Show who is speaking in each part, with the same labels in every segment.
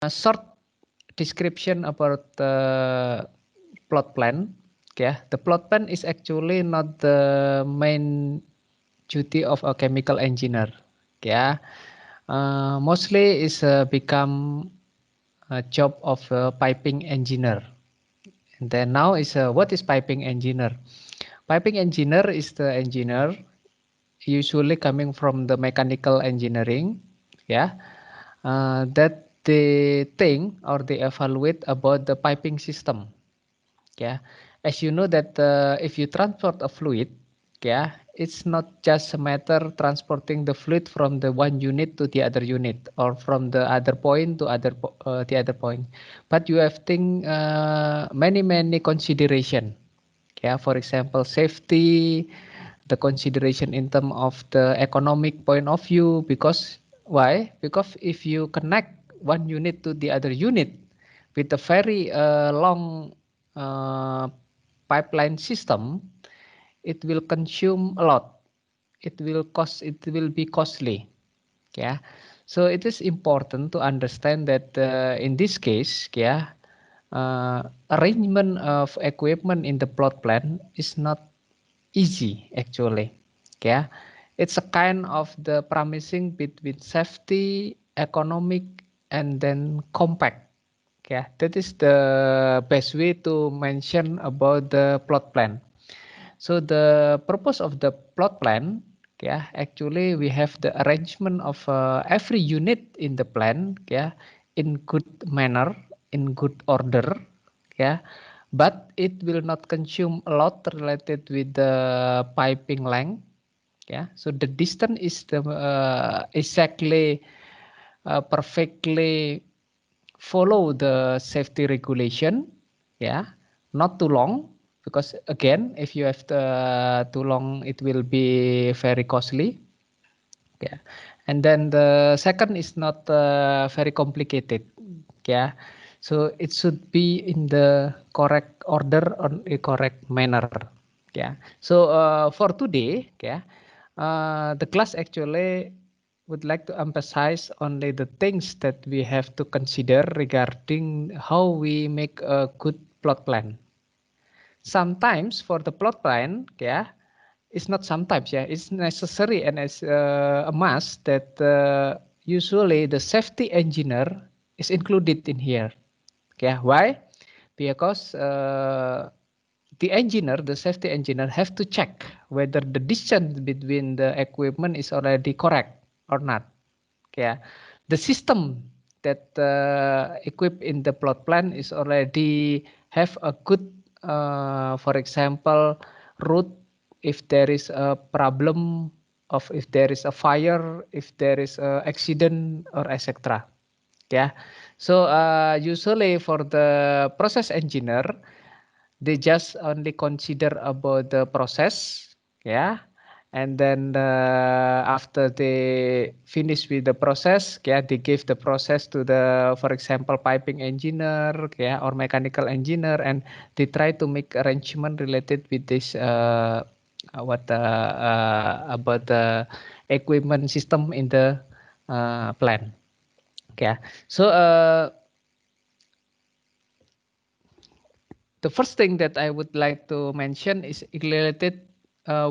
Speaker 1: A short description about the plot plan. Yeah, the plot plan is actually not the main duty of a chemical engineer. Yeah, mostly is become a job of a piping engineer. And then now is what is piping engineer? Piping engineer is the engineer usually coming from the mechanical engineering. Yeah, that they think or they evaluate about the piping system. Yeah, as you know that if you transport a fluid, yeah, it's not just a matter transporting the fluid from the one unit to the other unit or from the other point to the other point, but you have think many consideration. Yeah, for example, safety, the consideration in terms of the economic point of view. Because why? Because if you connect one unit to the other unit with a very long uh, pipeline system, it will consume a lot. It will cost. It will be costly. Yeah. So it is important to understand that in this case, yeah, arrangement of equipment in the plot plan is not easy actually. Yeah, it's a kind of the promising between safety, economic, and then compact. Yeah, that is the best way to mention about the plot plan. So the purpose of the plot plan, yeah, actually we have the arrangement of every unit in the plan, yeah, in good manner, in good order, yeah, but it will not consume a lot related with the piping length, yeah. So the distance is the exactly perfectly follow the safety regulation, yeah, not too long, because again if you have too long it will be very costly. Yeah, and then the second is not very complicated. Yeah, so it should be in the correct order on a correct manner. Yeah, so for today, yeah, the class actually would like to emphasize only the things that we have to consider regarding how we make a good plot plan. Sometimes for the plot plan, yeah, it's not sometimes, yeah, it's necessary and it's a must that usually the safety engineer is included in here. Yeah, why? Because the safety engineer, have to check whether the distance between the equipment is already correct or not. Yeah, the system that equipped in the plot plan is already have a good, for example, route if there is a problem of if there is a fire, if there is a accident or etc. Yeah, so usually for the process engineer, they just only consider about the process, yeah, and then after they finish with the process, yeah, they give the process to the, for example, piping engineer, yeah, or mechanical engineer, and they try to make arrangement related with this what about the equipment system in the plant. Yeah, so the first thing that I would like to mention is related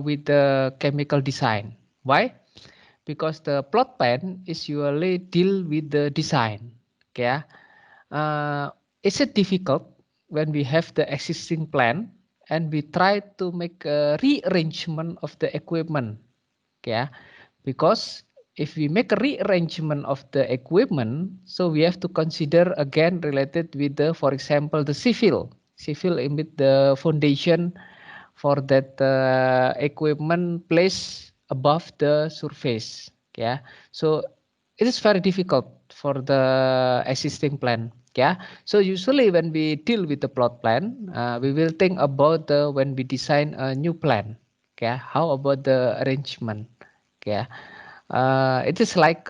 Speaker 1: with the chemical design. Why? Because the plot plan is usually deal with the design. Okay. Uh, is it difficult when we have the existing plan and we try to make a rearrangement of the equipment? Okay. Because if we make a rearrangement of the equipment, so we have to consider again related with the, for example, the civil with the foundation for that equipment placed above the surface. Yeah, so it is very difficult for the existing plan. Yeah, so usually when we deal with the plot plan, we will think about the when we design a new plan. Yeah, how about the arrangement? Yeah, it is like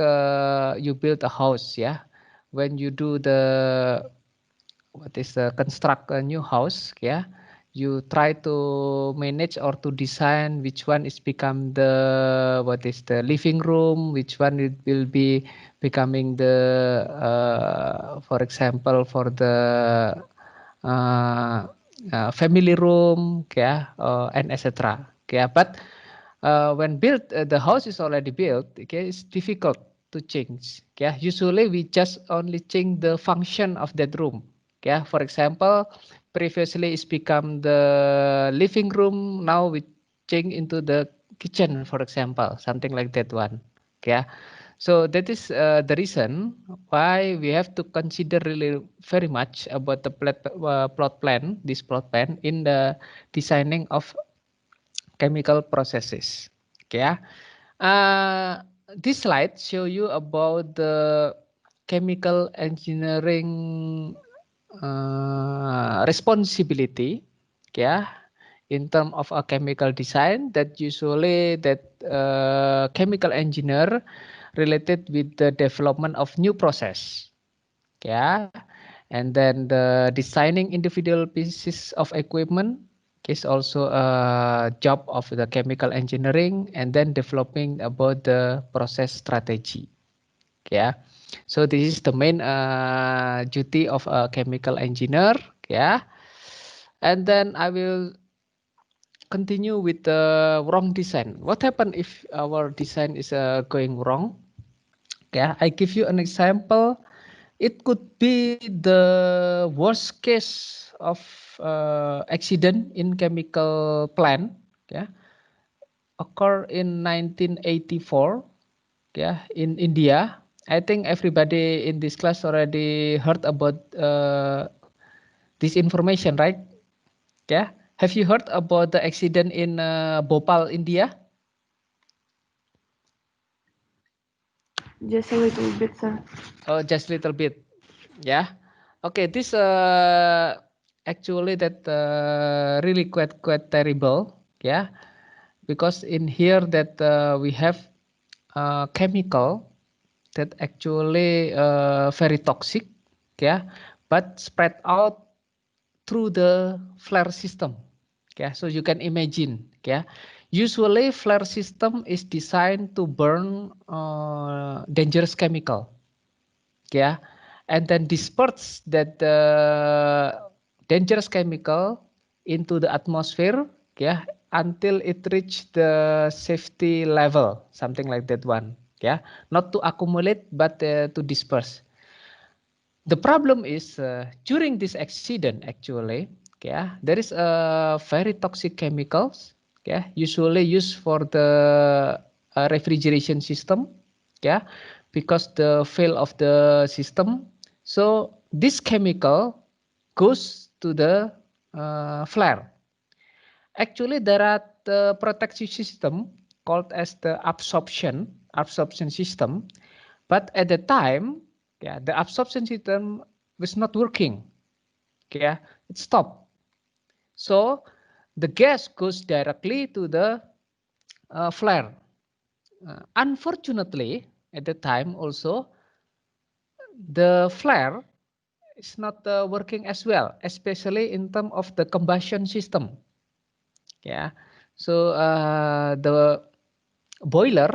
Speaker 1: you build a house. Yeah, when you do the what is the construct a new house, yeah, you try to manage or to design which one is become the living room, which one it will be becoming the for example for the family room, and etc. But when built, the house is already built. It's difficult to change. Usually we just only change the function of that room. For example, previously it's become the living room. Now we change into the kitchen, for example, something like that one. So that is the reason why we have to consider really very much about the plot plan, this plot plan in the designing of chemical processes. Uh, this slide show you about the chemical engineering responsibility, in terms of a chemical design that usually that chemical engineer related with the development of new process, and then the designing individual pieces of equipment is also a job of the chemical engineering, and then developing about the process strategy. So this is the main duty of a chemical engineer. And then I will continue with the wrong design. What happens if our design is going wrong? I give you an example. It could be the worst case of accident in chemical plant. Occur in 1984. In India. I think everybody in this class already heard about this information, right? Have you heard about the accident in Bhopal, India?
Speaker 2: Just a little bit, sir.
Speaker 1: Oh, just a little bit. Okay, this actually that really quite terrible. Because in here that we have chemical that actually very toxic. But spread out through the flare system. So you can imagine. Usually flare system is designed to burn dangerous chemical. And then disperse that dangerous chemical into the atmosphere. Until it reach the safety level, something like that one. Not to accumulate but to disperse. The problem is during this accident actually, there is a very toxic chemicals, usually used for the refrigeration system, because the fail of the system. So this chemical goes to the flare. Actually, there are the protection system called as the absorption system. But at the time, the absorption system was not working. It stopped. So the gas goes directly to the flare. Unfortunately, at the time also, the flare is not working as well, especially in terms of the combustion system. So the boiler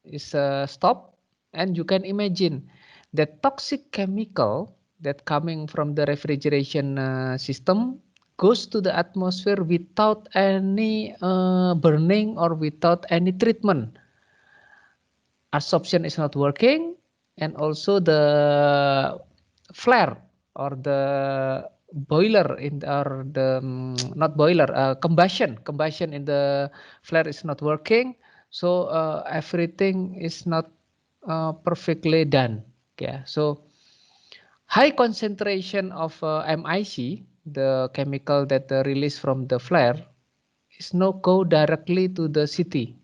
Speaker 1: is stopped, and you can imagine the toxic chemical that coming from the refrigeration system goes to the atmosphere without any burning or without any treatment. Absorption is not working, and also the flare or the boiler in or the not boiler combustion in the flare is not working. So everything is not perfectly done. So high concentration of MIC, the chemical that released from the flare, is now go directly to the city.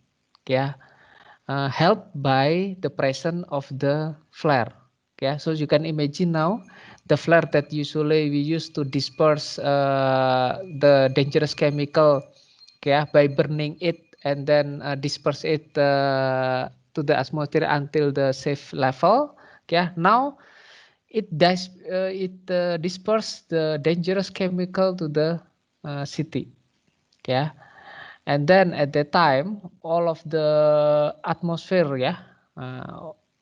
Speaker 1: Helped by the presence of the flare. So you can imagine now the flare that usually we use to disperse the dangerous chemical, by burning it and then disperse it to the atmosphere until the safe level. Now it disperse the dangerous chemical to the city. Yeah, and then at that time, all of the atmosphere,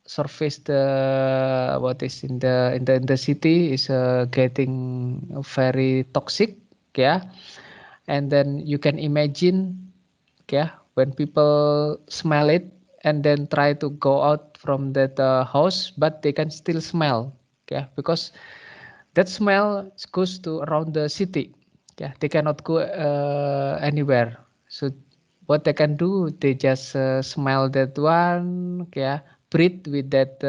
Speaker 1: surface the what is in the city is getting very toxic. Yeah, and then you can imagine, yeah, when people smell it and then try to go out from that house, but they can still smell, yeah, because that smell goes to around the city. Yeah, they cannot go anywhere. So what they can do, they just smell that one, yeah, breathe with that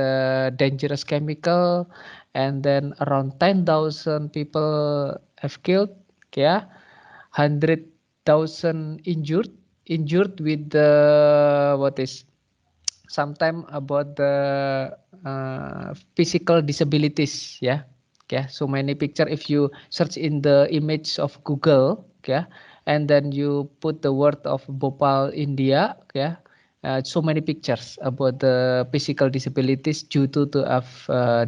Speaker 1: dangerous chemical, and then around 10,000 people have killed, yeah, 100,000 injured with the what is sometime about the physical disabilities, yeah, so many picture if you search in the image of Google, yeah, and then you put the word of Bhopal, India, yeah, so many pictures about the physical disabilities due to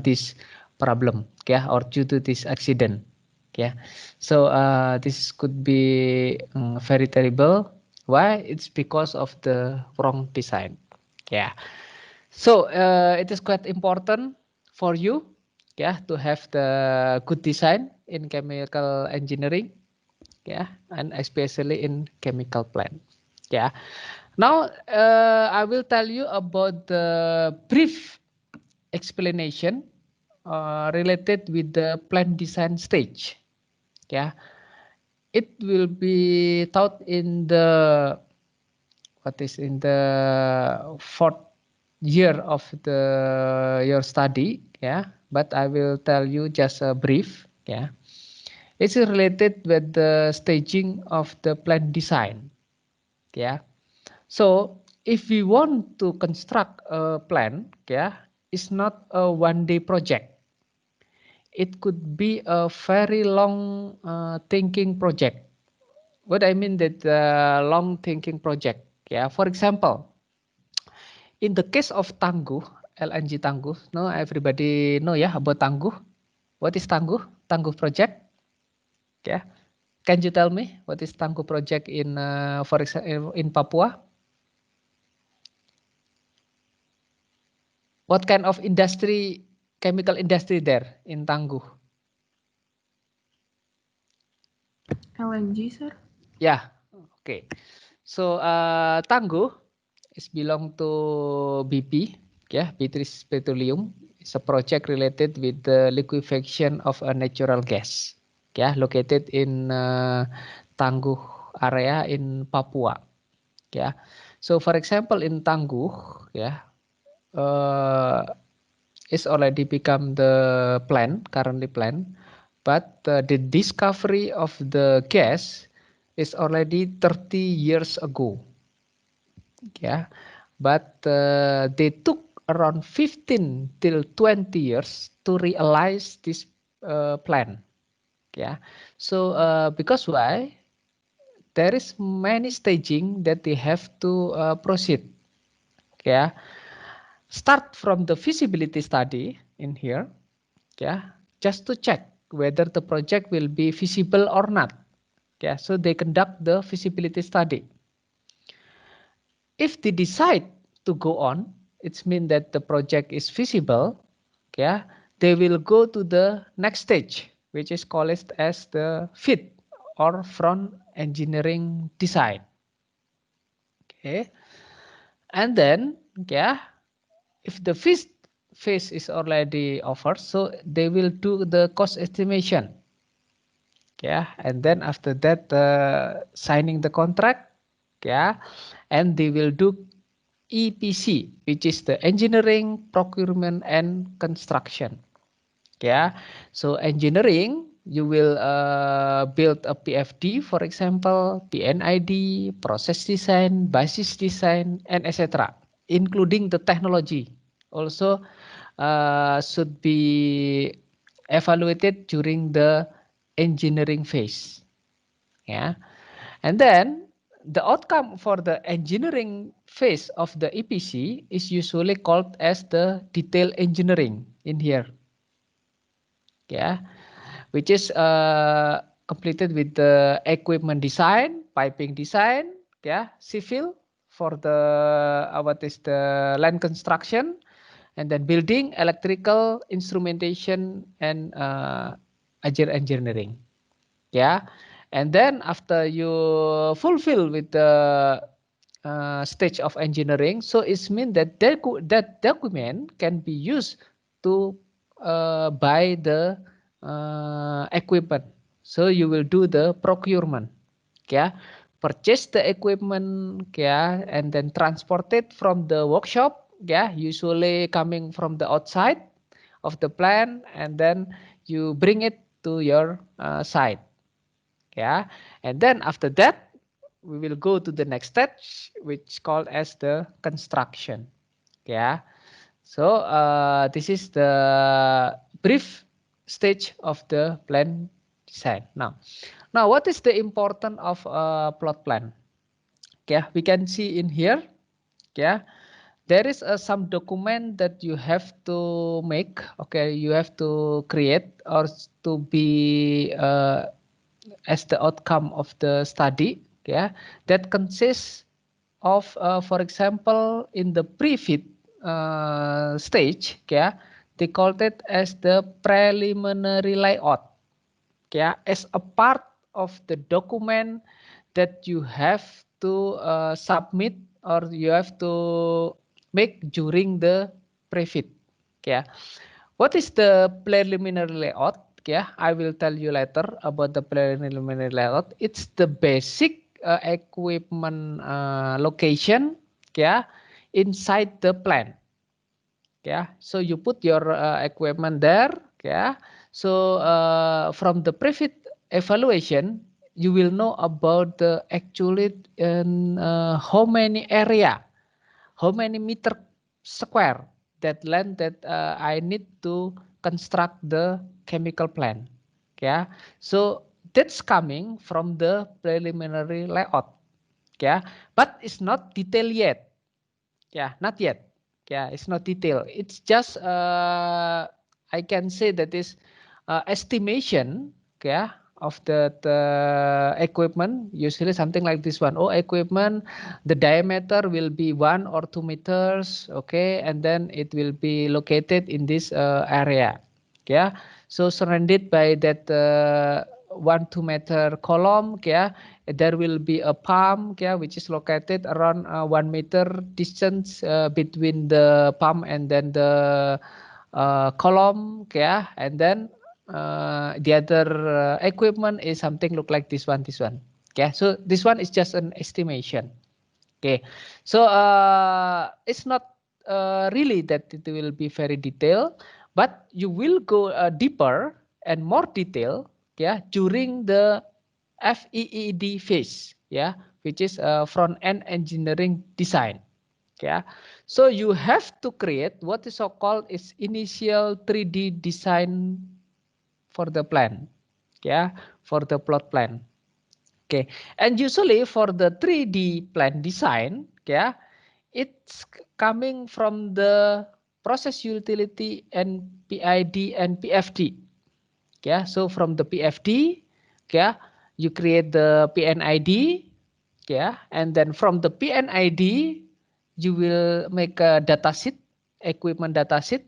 Speaker 1: this problem, yeah, or due to this accident, yeah. So this could be very terrible. Why? It's because of the wrong design. Yeah. So it is quite important for you, yeah, to have the good design in chemical engineering, yeah, and especially in chemical plant. Yeah. Now I will tell you about the brief explanation related with the plant design stage. Yeah, it will be taught in the what is in the fourth year of the your study, yeah, but I will tell you just a brief, yeah. It's related with the staging of the plant design, yeah. So if we want to construct a plant, yeah, it's not a one day project. It could be a very long thinking project. What I mean that long thinking project, yeah. For example, in the case of Tangguh, LNG Tangguh, no, everybody know, yeah, about Tangguh. What is Tangguh? Tangguh project, yeah. Can you tell me what is Tangguh project in, for example, in Papua? What kind of industry, chemical industry there in Tangguh?
Speaker 2: LNG, sir.
Speaker 1: Yeah, okay. So Tangguh is belong to BP, yeah, Beatrice Petroleum. It's a project related with the liquefaction of a natural gas, yeah, located in Tangguh area in Papua, yeah. So for example in Tangguh, yeah, uh, it's already become the plan, currently plan, but the discovery of the gas is already 30 years ago, yeah. But they took around 15 till 20 years to realize this plan, yeah. So because why? There is many staging that they have to proceed, yeah. Start from the feasibility study in here, yeah, just to check whether the project will be feasible or not. Yeah, so they conduct the feasibility study. If they decide to go on, it means that the project is feasible. Yeah, they will go to the next stage, which is called as the FEED or front engineering design. Okay, and then, yeah, if the FEED phase is already over, so they will do the cost estimation. Yeah, and then after that signing the contract, yeah, and they will do EPC, which is the engineering, procurement, and construction. Yeah, so engineering, you will build a PFD, for example, PNID, process design, basis design, and etc., including the technology also should be evaluated during the engineering phase. Yeah, and then the outcome for the engineering phase of the EPC is usually called as the detail engineering in here. Yeah, which is completed with the equipment design, piping design, yeah, civil for the what is the land construction, and then building, electrical, instrumentation, and engineering. Yeah, and then after you fulfill with the stage of engineering, so it means that that document can be used to buy the equipment. So you will do the procurement, yeah, purchase the equipment, yeah, and then transport it from the workshop, yeah, usually coming from the outside of the plant, and then you bring it to your site, yeah, and then after that we will go to the next stage, which called as the construction, yeah. So this is the brief stage of the plan design. Now what is the importance of a plot plan? Yeah, we can see in here, yeah, there is some document that you have to make, okay, you have to create or to be as the outcome of the study, yeah, that consists of for example in the pre-fit stage, yeah, they called it as the preliminary layout, yeah, as a part of the document that you have to submit or you have to make during the pre-fit, yeah. What is the preliminary layout? Yeah, I will tell you later about the preliminary layout. It's the basic equipment location, yeah, inside the plant. Yeah, so you put your equipment there. Yeah, so from the pre-fit evaluation, you will know about the actually how many area, how many meter square that land that I need to construct the chemical plant. Yeah, so that's coming from the preliminary layout. Yeah, but it's not detailed yet. Yeah, not yet. Yeah, it's not detailed. It's just I can say that is estimation. Yeah, of the equipment. Usually something like this one. Oh, equipment, the diameter will be 1 or 2 meters. Okay, and then it will be located in this area. Yeah, so surrounded by that 1 2 meter column. Yeah, there will be a pump, yeah, which is located around 1 meter distance between the pump and then the column, yeah, and then the other equipment is something look like this one, yeah. So this one is just an estimation, okay. So it's not really that it will be very detailed, but you will go deeper and more detail, yeah, during the FEED phase, yeah, which is front end engineering design, yeah. So you have to create what is so called is initial 3D design for the plan, yeah, for the plot plan. Okay, and usually for the 3D plan design, yeah, it's coming from the process utility and PID and PFD. Yeah, so from the PFD, yeah, you create the PNID, yeah, and then from the PNID, you will make a dataset, equipment dataset.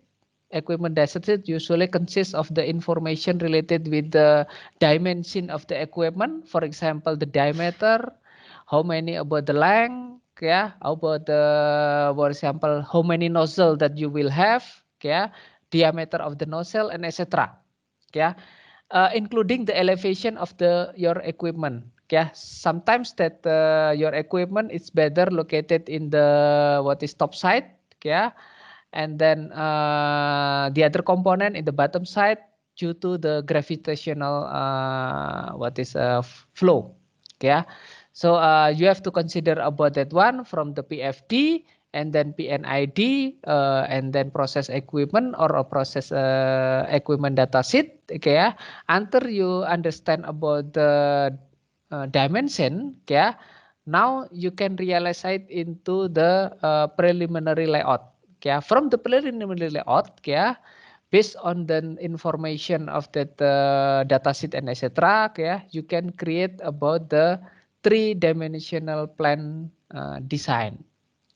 Speaker 1: Equipment dataset usually consists of the information related with the dimension of the equipment. For example, the diameter, how many about the length, yeah, about the, for example, how many nozzle that you will have, yeah, diameter of the nozzle, and etc. Yeah, including the elevation of the your equipment. Yeah, sometimes that your equipment is better located in the what is top side. Yeah, and then the other component in the bottom side due to the gravitational what is flow. Yeah, so you have to consider about that one from the PFD and then PNID and then process equipment or a process equipment dataset. Okay, yeah, until you understand about the dimension, yeah, now you can realize it into the preliminary layout. Yeah, from the preliminary layout, yeah, based on the information of that dataset and etc. Yeah, you can create about the three-dimensional plan design.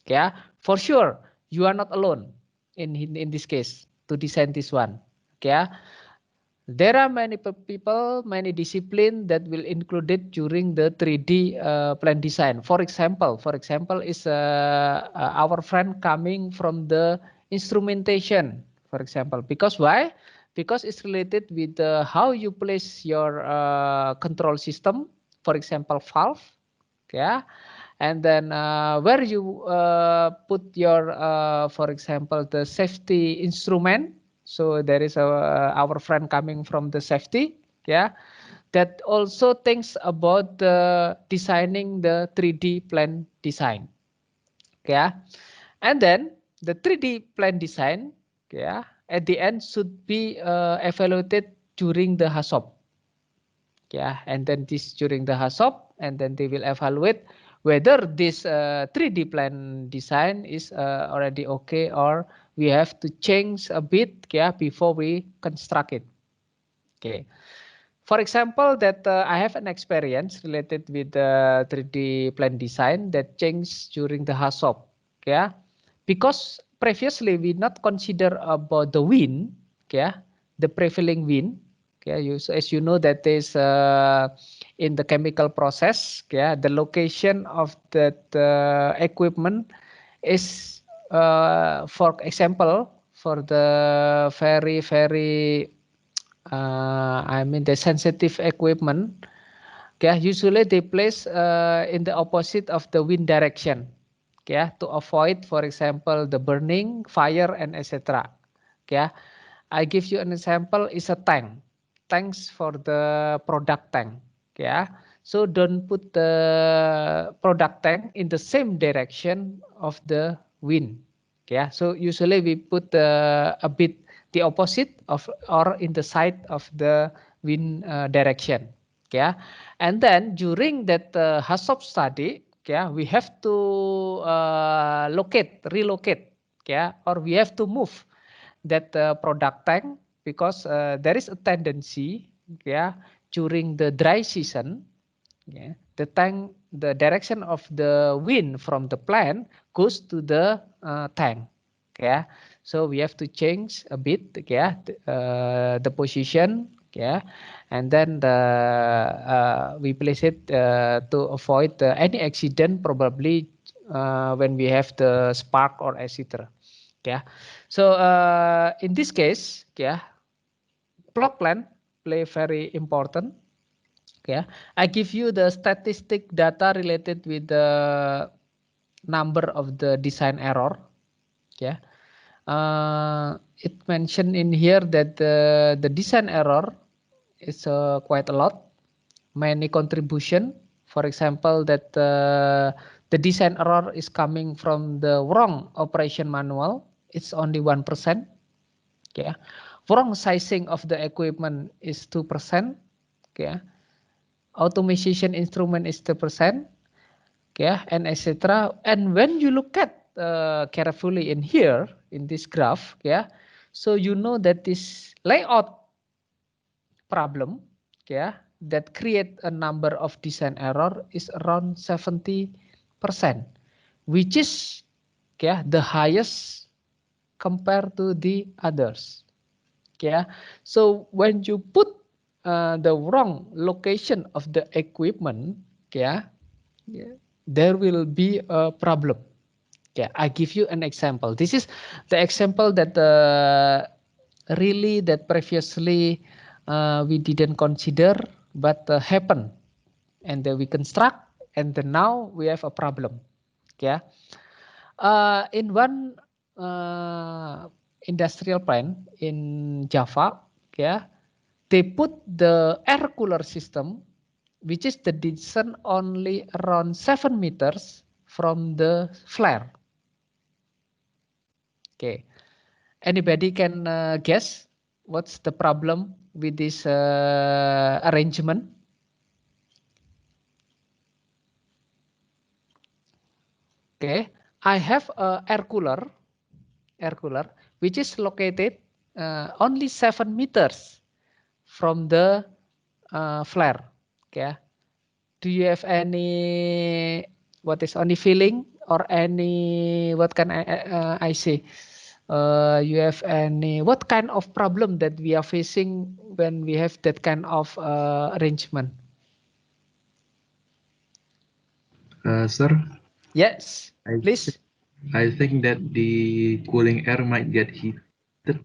Speaker 1: Yeah, for sure you are not alone in this case to design this one. Yeah, there are many people, many discipline that will include it during the 3D plan design. For example, is our friend coming from the instrumentation, for example. Because why? Because it's related with how you place your control system, for example, valve, yeah, and then where you put your, for example, the safety instrument. So there is our friend coming from the safety, yeah, that also thinks about designing the 3D plan design, yeah, and then the 3D plan design, yeah, at the end should be evaluated during the HACCP, yeah, and then this during the HACCP, and then they will evaluate whether this 3D plan design is already okay or we have to change a bit, yeah, before we construct it. Okay. For example, that I have an experience related with the 3D plan design that changed during the HACCP, yeah, because previously we not consider about the wind, yeah, the prevailing wind, yeah, so as you know that is in the chemical process, yeah, the location of that equipment is, for example, for the very I mean the sensitive equipment, okay, usually they place in the opposite of the wind direction, okay, to avoid, for example, the burning, fire, and etc. Okay, I give you an example is a tank, tanks for the product tank, okay. So don't put the product tank in the same direction of the wind, okay. So usually we put a bit the opposite of or in the side of the wind direction, okay. And then during that HACCP study, okay, we have to relocate, okay, or we have to move that product tank because there is a tendency, yeah, during the dry season, yeah, the tank, the direction of the wind from the plant goes to the tank, yeah. So we have to change a bit, yeah, the position, yeah, and then we place it to avoid any accident, probably when we have the spark or etc. Yeah. So in this case, yeah, plot plan play very important. Yeah, I give you the statistic data related with the number of the design error. Yeah, it mentioned in here that the design error is quite a lot. Many contribution. For example, that the design error is coming from the wrong operation manual. It's only 1%. Okay. Wrong sizing of the equipment is 2%. Okay. Automation instrument is 2%. Okay, and etc. And when you look at carefully in here in this graph, yeah, so you know that this layout problem, yeah, that create a number of design error is around 70%, which is, yeah, the highest compared to the others. Yeah, so when you put the wrong location of the equipment, yeah, yeah, there will be a problem. Yeah, I give you an example. This is the example that really that previously we didn't consider, but happen, and then we construct, and then now we have a problem. Yeah, in one industrial plant in Java, yeah, they put the air cooler system, which is the distance only around 7 meters from the flare. Okay, anybody can guess what's the problem with this arrangement? Okay, I have a air cooler which is located only 7 meters from the flare. Okay. Do you have any any feeling or any what can I say? You have any what kind of problem that we are facing when we have that kind of arrangement?
Speaker 2: Sir,
Speaker 1: Yes,
Speaker 2: I
Speaker 1: please.
Speaker 2: I think that the cooling air might get heated.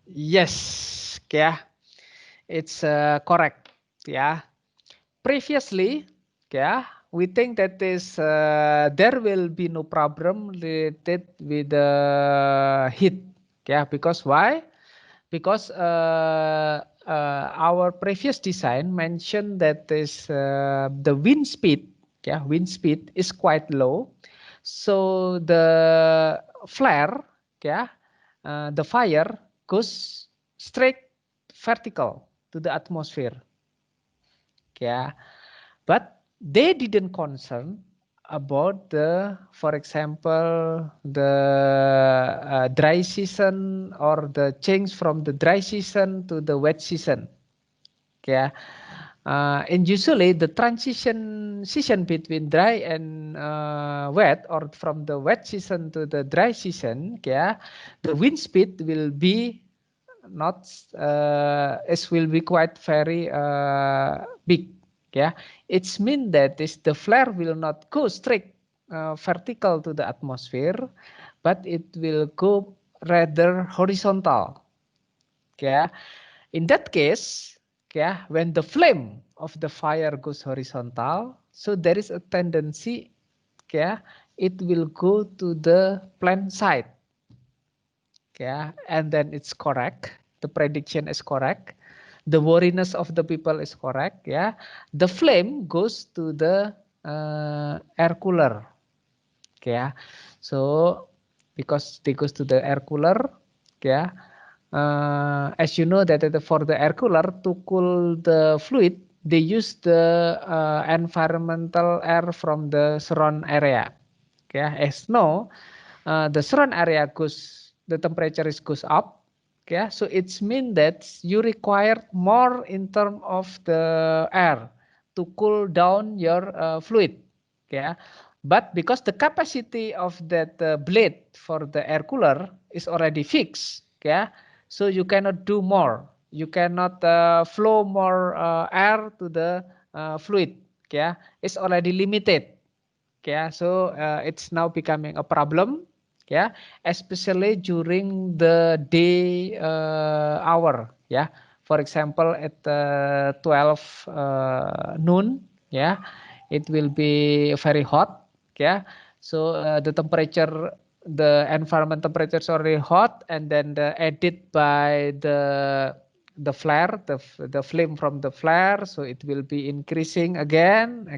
Speaker 1: Yes, yeah, it's correct. Yeah, previously, yeah, we think that is there will be no problem related with the heat. Yeah, because why? Because our previous design mentioned that is the wind speed, yeah, wind speed is quite low, so the flare, yeah, the fire goes straight vertical to the atmosphere, yeah, but they didn't concern about the, for example, the dry season or the change from the dry season to the wet season. Yeah. And usually the transition season between dry and wet, or from the wet season to the dry season, yeah, the wind speed will be not it will be quite very big. Yeah, it's mean that this the flare will not go straight vertical to the atmosphere, but it will go rather horizontal. Yeah, in that case, yeah, when the flame of the fire goes horizontal, so there is a tendency, yeah, it will go to the plant side. Yeah, and then it's correct. The prediction is correct. The worriness of the people is correct. Yeah, the flame goes to the air cooler. Yeah, so because they goes to the air cooler, yeah. As you know that for the air cooler to cool the fluid, they use the environmental air from the surround area. Yeah, as no, the surround area goes, the temperature is goes up. Yeah, so it's mean that you require more in term of the air to cool down your fluid. Yeah, but because the capacity of that blade for the air cooler is already fixed, yeah, so you cannot do more. You cannot flow more air to the fluid. Yeah, it's already limited. Yeah, so it's now becoming a problem. Yeah, especially during the day hour. Yeah, for example, at 12 noon. Yeah, it will be very hot. Yeah, so the temperature, the environment temperature is already hot, and then the added by the flare, the flame from the flare, so it will be increasing again,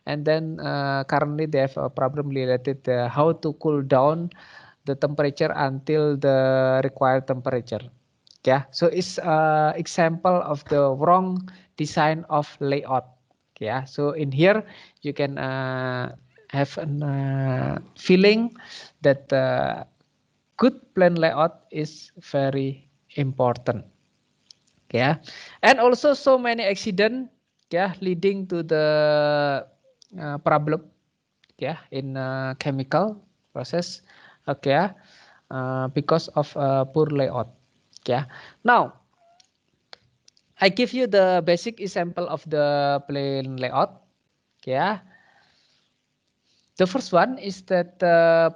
Speaker 1: and then currently they have a problem related how to cool down the temperature until the required temperature. Yeah, so it's example of the wrong design of layout. Yeah, so in here you can have a feeling that good plan layout is very important. Yeah, and also so many accident, yeah, leading to the problem, yeah, in chemical process. Okay, because of poor layout. Yeah, now I give you the basic example of the plane layout. Yeah, the first one is that the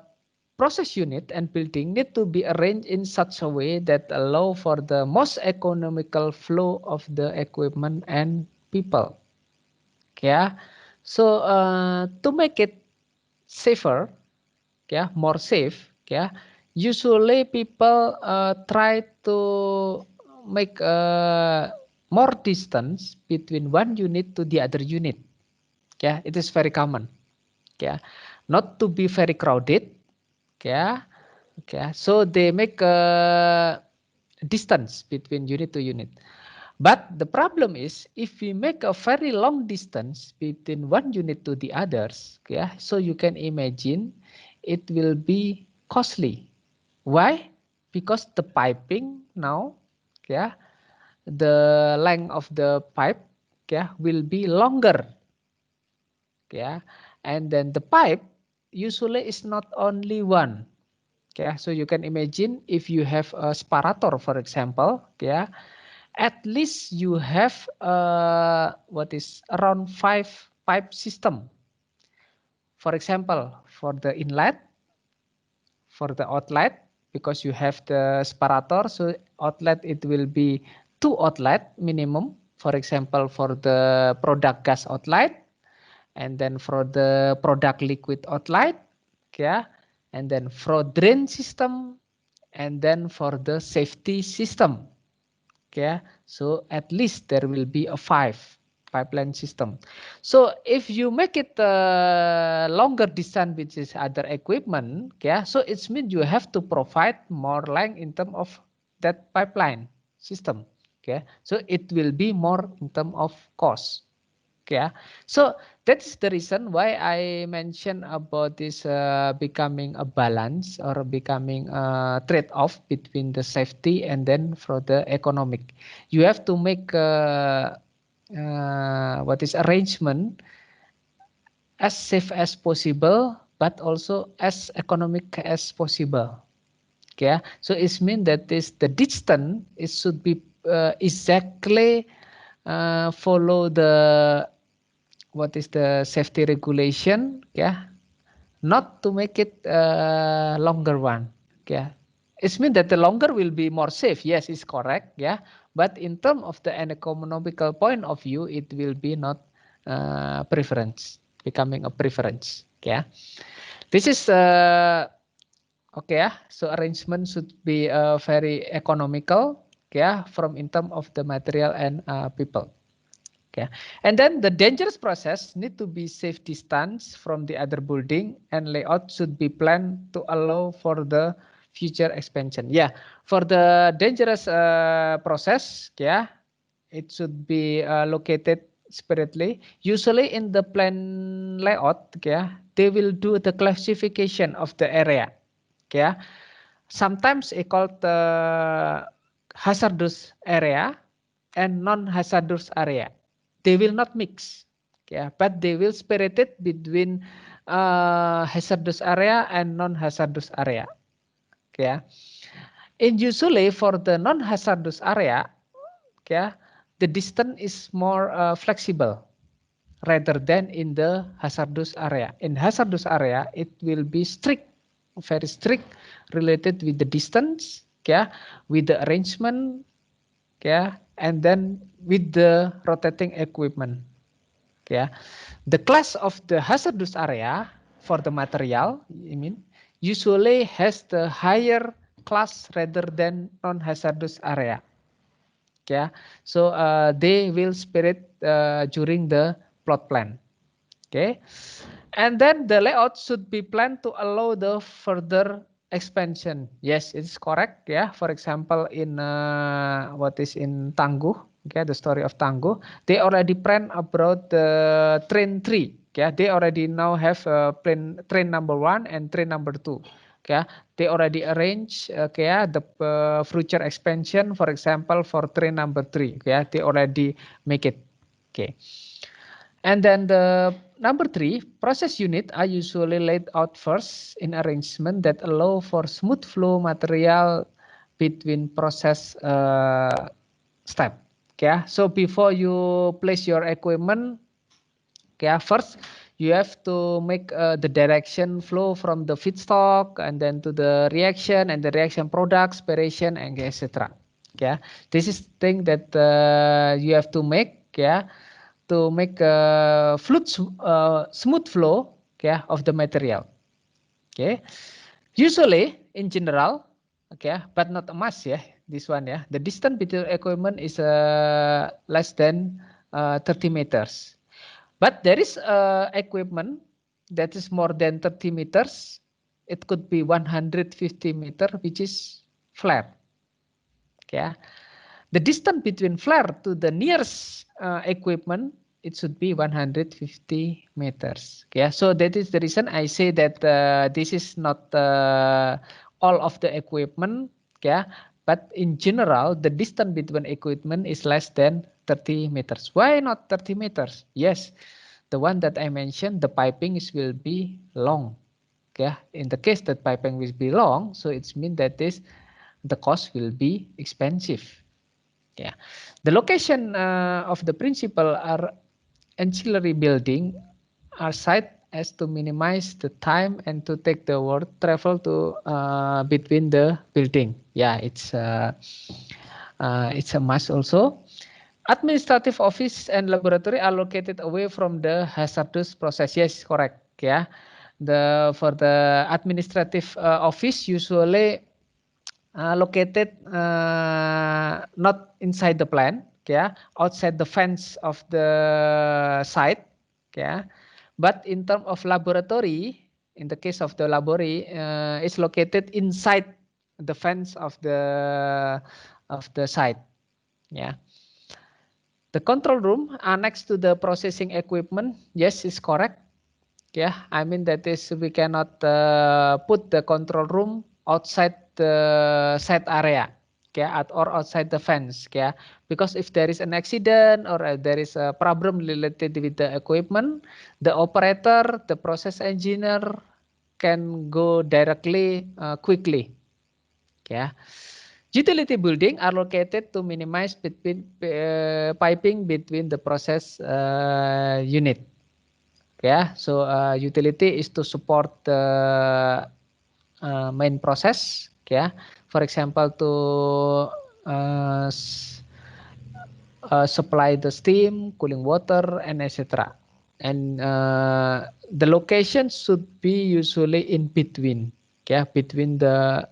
Speaker 1: process unit and building need to be arranged in such a way that allow for the most economical flow of the equipment and people. Yeah, so to make it safer, yeah, more safe, yeah, usually people try to make more distance between one unit to the other unit. Yeah, it is very common. Yeah, not to be very crowded. Yeah, okay, so they make a distance between unit to unit. But the problem is if we make a very long distance between one unit to the others, yeah, so you can imagine it will be costly. Why? because the piping now, yeah, the length of the pipe, yeah, will be longer, yeah, and then the pipe usually is not only one, yeah. So you can imagine if you have a sparator, for example, yeah, at least you have what is around 5 pipe system. For example, for the inlet, for the outlet, because you have the sparator, so outlet it will be 2 outlet minimum. For example, for the product gas outlet, and then for the product liquid outlet, yeah, and then for drain system, and then for the safety system, yeah. So at least there will be a 5 pipeline system. So if you make it longer distance with this other equipment, yeah, so it means you have to provide more length in terms of that pipeline system, okay. So it will be more in terms of cost. Yeah, so that's the reason why I mentioned about this becoming a balance or becoming a trade-off between the safety and then for the economic. You have to make what is arrangement as safe as possible, but also as economic as possible. Yeah, so it means that this the distance it should be exactly follow the what is the safety regulation, yeah, not to make it longer one, yeah. It means that the longer will be more safe, yes, it's correct, yeah, but in terms of the economical point of view it will be not preference, becoming a preference, yeah. This is okay, yeah. So arrangement should be very economical, yeah, from in terms of the material and people. Okay, and then the dangerous process need to be safe distance from the other building, and layout should be planned to allow for the future expansion. Yeah, for the dangerous process, yeah, it should be located separately. Usually in the plan layout, yeah, they will do the classification of the area. Yeah, sometimes it called the hazardous area and non-hazardous area. They will not mix, yeah, but they will separate it between hazardous area and non-hazardous area. Yeah, and usually for the non-hazardous area, yeah, the distance is more flexible rather than in the hazardous area. In hazardous area, it will be strict, very strict, related with the distance, yeah, with the arrangement, yeah, and then with the rotating equipment, yeah. The class of the hazardous area for the material, I mean, usually has the higher class rather than non-hazardous area. Yeah, so they will spirit during the plot plan. Okay, and then the layout should be planned to allow the further expansion. Yes, it's correct. Yeah, for example, in what is in Tangguh, okay, the story of Tangguh, they already plan about the train 3. Yeah, they already now have train number 1 and train number 2. Okay, they already arrange okay, the future expansion, for example, for train number 3. Okay, they already make it. Okay. And then the number 3, process unit are usually laid out first in arrangement that allow for smooth flow material between process step. Okay, so before you place your equipment, okay, first you have to make the direction flow from the feedstock and then to the reaction and the reaction product, spiration, and etc. Okay, this is thing that you have to make. Yeah, to make a smooth flow, okay, of the material. Okay, usually in general, okay, but not a must. Yeah, this one. Yeah, the distance between equipment is less than 30 meters. But there is equipment that is more than 30 meters. It could be 150 meter, which is flat. Okay. The distance between flare to the nearest equipment, it should be 150 meters. Yeah, so that is the reason I say that this is not all of the equipment. Yeah, but in general, the distance between equipment is less than 30 meters. Why not 30 meters? Yes, the one that I mentioned, the piping will be long. Yeah, in the case that piping will be long, so it means that the cost will be expensive. Yeah, the location of the principal are ancillary building are site as to minimize the time and to take the word travel to between the building. Yeah, it's a must also. Administrative office and laboratory are located away from the hazardous process. Yes, correct. Yeah, for the administrative office usually located not inside the plant, yeah, outside the fence of the site, yeah. But in terms of laboratory, in the case of the laboratory, it's located inside the fence of the site, yeah. The control room next to the processing equipment, yes, is correct. Yeah, I mean that is we cannot put the control room outside the set area, yeah, or outside the fence, yeah, because if there is an accident or there is a problem related with the equipment, the operator, the process engineer can go directly quickly, yeah. Utility building are located to minimize between piping between the process unit. Yeah, so utility is to support the main process. Yeah, for example, to supply the steam, cooling water, and etc. And the location should be usually in between. Yeah, between the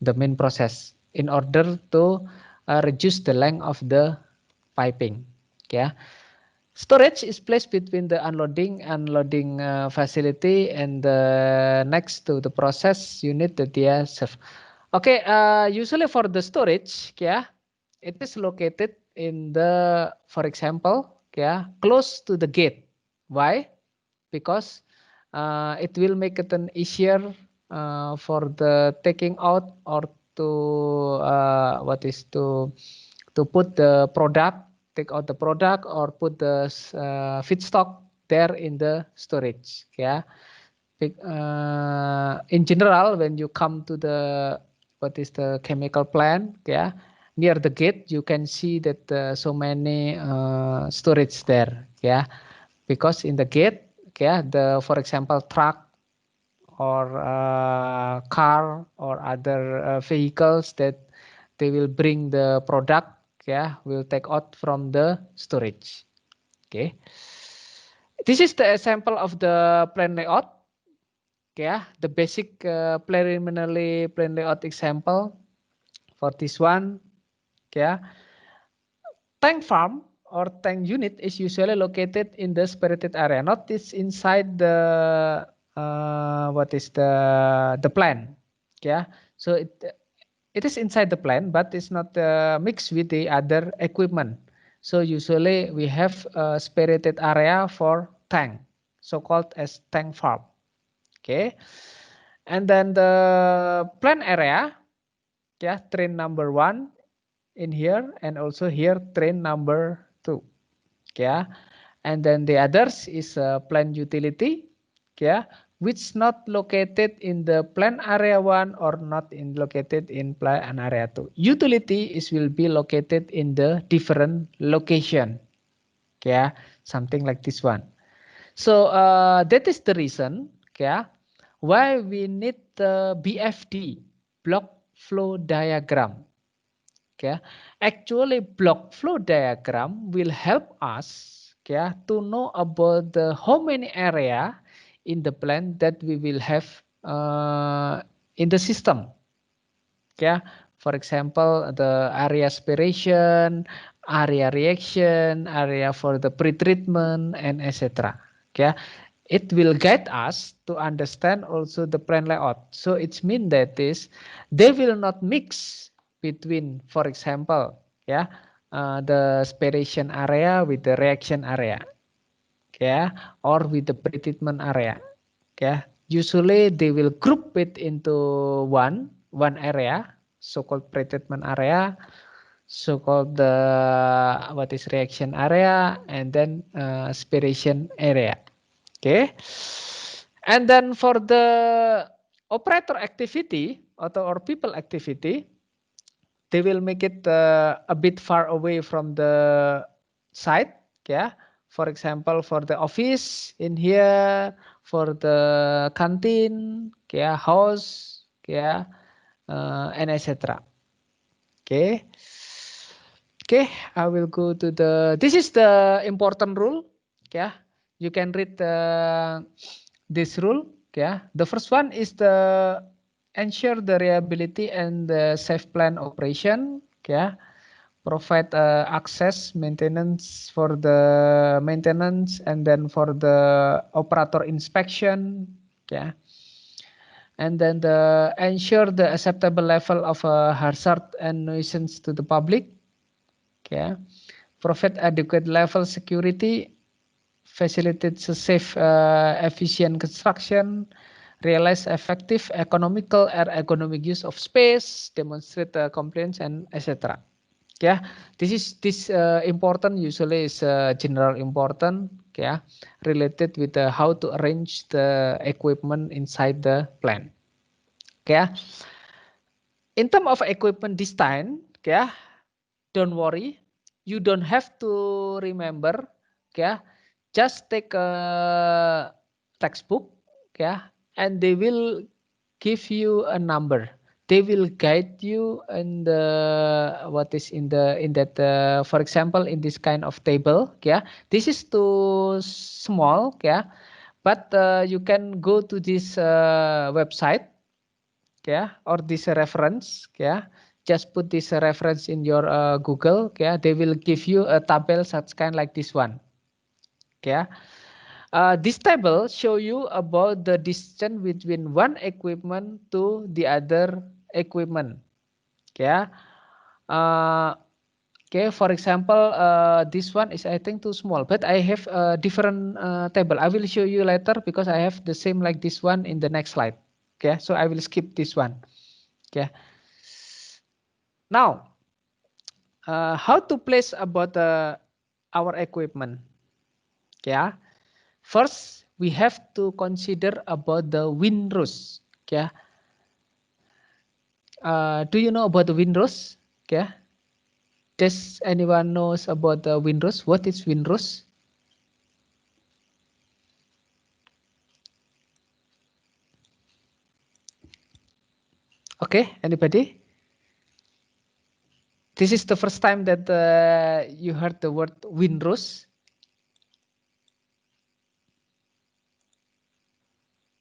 Speaker 1: the main process in order to reduce the length of the piping. Yeah. Storage is placed between the unloading and loading facility and next to the process unit that they are served. Okay, usually for the storage, yeah, it is located in the, for example, yeah, close to the gate. Why? Because it will make it an easier for the taking out or to to put the product, take out the product or put the feedstock there in the storage. Yeah, in general, when you come to the chemical plant, yeah, near the gate you can see that so many storage there. Yeah, because in the gate, yeah, the for example truck or car or other vehicles that they will bring the product, yeah, will take out from the storage. Okay, this is the example of the plan layout. Yeah, the basic preliminary plan layout example for this one. Yeah, tank farm or tank unit is usually located in the spirited area, not this inside the the plant. Yeah, so it is inside the plant, but it's not mixed with the other equipment. So usually we have a spirited area for tank, so called as tank farm. Okay, and then the plant area, yeah, train number 1 in here, and also here train number 2. Yeah, and then the others is plant utility, yeah, which not located in the plant area 1 or not in located in plant area 2. Utility is will be located in the different location. Yeah, something like this one. So that is the reason, yeah, why we need the BFD, block flow diagram. Okay, actually block flow diagram will help us, okay, to know about the how many area in the plant that we will have in the system. Okay, for example, the area aspiration, area reaction, area for the pretreatment, and etc. Okay, it will guide us to understand also the plant layout. So it's mean that they will not mix between, for example, yeah, the aspiration area with the reaction area, yeah, or with the pretreatment area, yeah. Usually they will group it into one area, so-called pretreatment area, so-called the reaction area, and then aspiration area. Okay, and then for the operator activity or people activity, they will make it a bit far away from the site. Yeah, for example, for the office in here, for the canteen, yeah, house, yeah, and etc. Okay. Okay, I will go to the. This is the important rule. Yeah, you can read this rule. Yeah, the first one is the ensure the reliability and the safe plan operation. Yeah, provide access maintenance for the maintenance and then for the operator inspection. Yeah, and then the ensure the acceptable level of hazard and nuisance to the public. Okay, provide adequate level security, facilitates a safe, efficient construction, realize effective, economical, or ergonomic use of space, demonstrate compliance, and etc. Yeah, this important usually is general important. Yeah, related with how to arrange the equipment inside the plant. Okay, in terms of equipment design, okay, don't worry, you don't have to remember. Okay, just take a textbook. Okay, and they will give you a number. They will guide you in the what is in that for example in this kind of table. Yeah, this is too small. Yeah, but you can go to this website. Yeah, or this reference. Yeah, just put this reference in your Google. Yeah, they will give you a table such kind like this one. Yeah, this table show you about the distance between one equipment to the other equipment. Yeah. Okay, for example, this one is I think too small, but I have a different table. I will show you later because I have the same like this one in the next slide. Okay, so I will skip this one. Okay. Now, how to place about our equipment? Yeah. First, we have to consider about the windrows. Okay. Do you know about the windrows? Okay. Does anyone knows about the windrows? What is windrows? Okay, anybody? This is the first time that you heard the word windrows.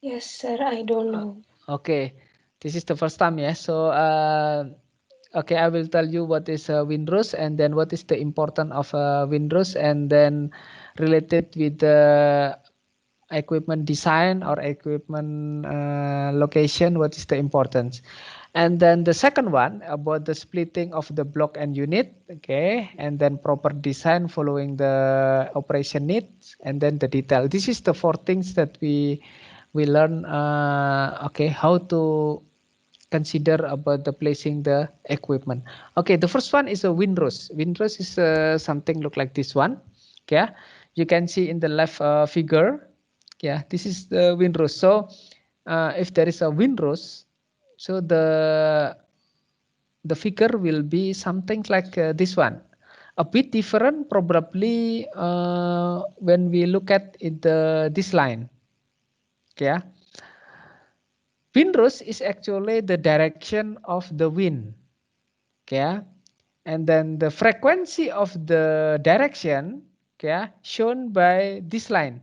Speaker 3: Yes, sir. I don't know.
Speaker 1: Okay, this is the first time, yeah. So, okay, I will tell you what is windrows and then what is the importance of windrows and then related with the equipment design or equipment location, what is the importance. And then the second one about the splitting of the block and unit, okay, and then proper design following the operation needs, and then the detail. This is the four things that we learn. Okay, how to consider about the placing the equipment. Okay, the first one is a windrows. Windrows is something look like this one. Okay, you can see in the left figure. Yeah, this is the windrows. So if there is a windrows, so the figure will be something like this one, a bit different probably when we look at it, this line. Yeah, windrows is actually the direction of the wind. Okay, and then the frequency of the direction, okay, shown by this line.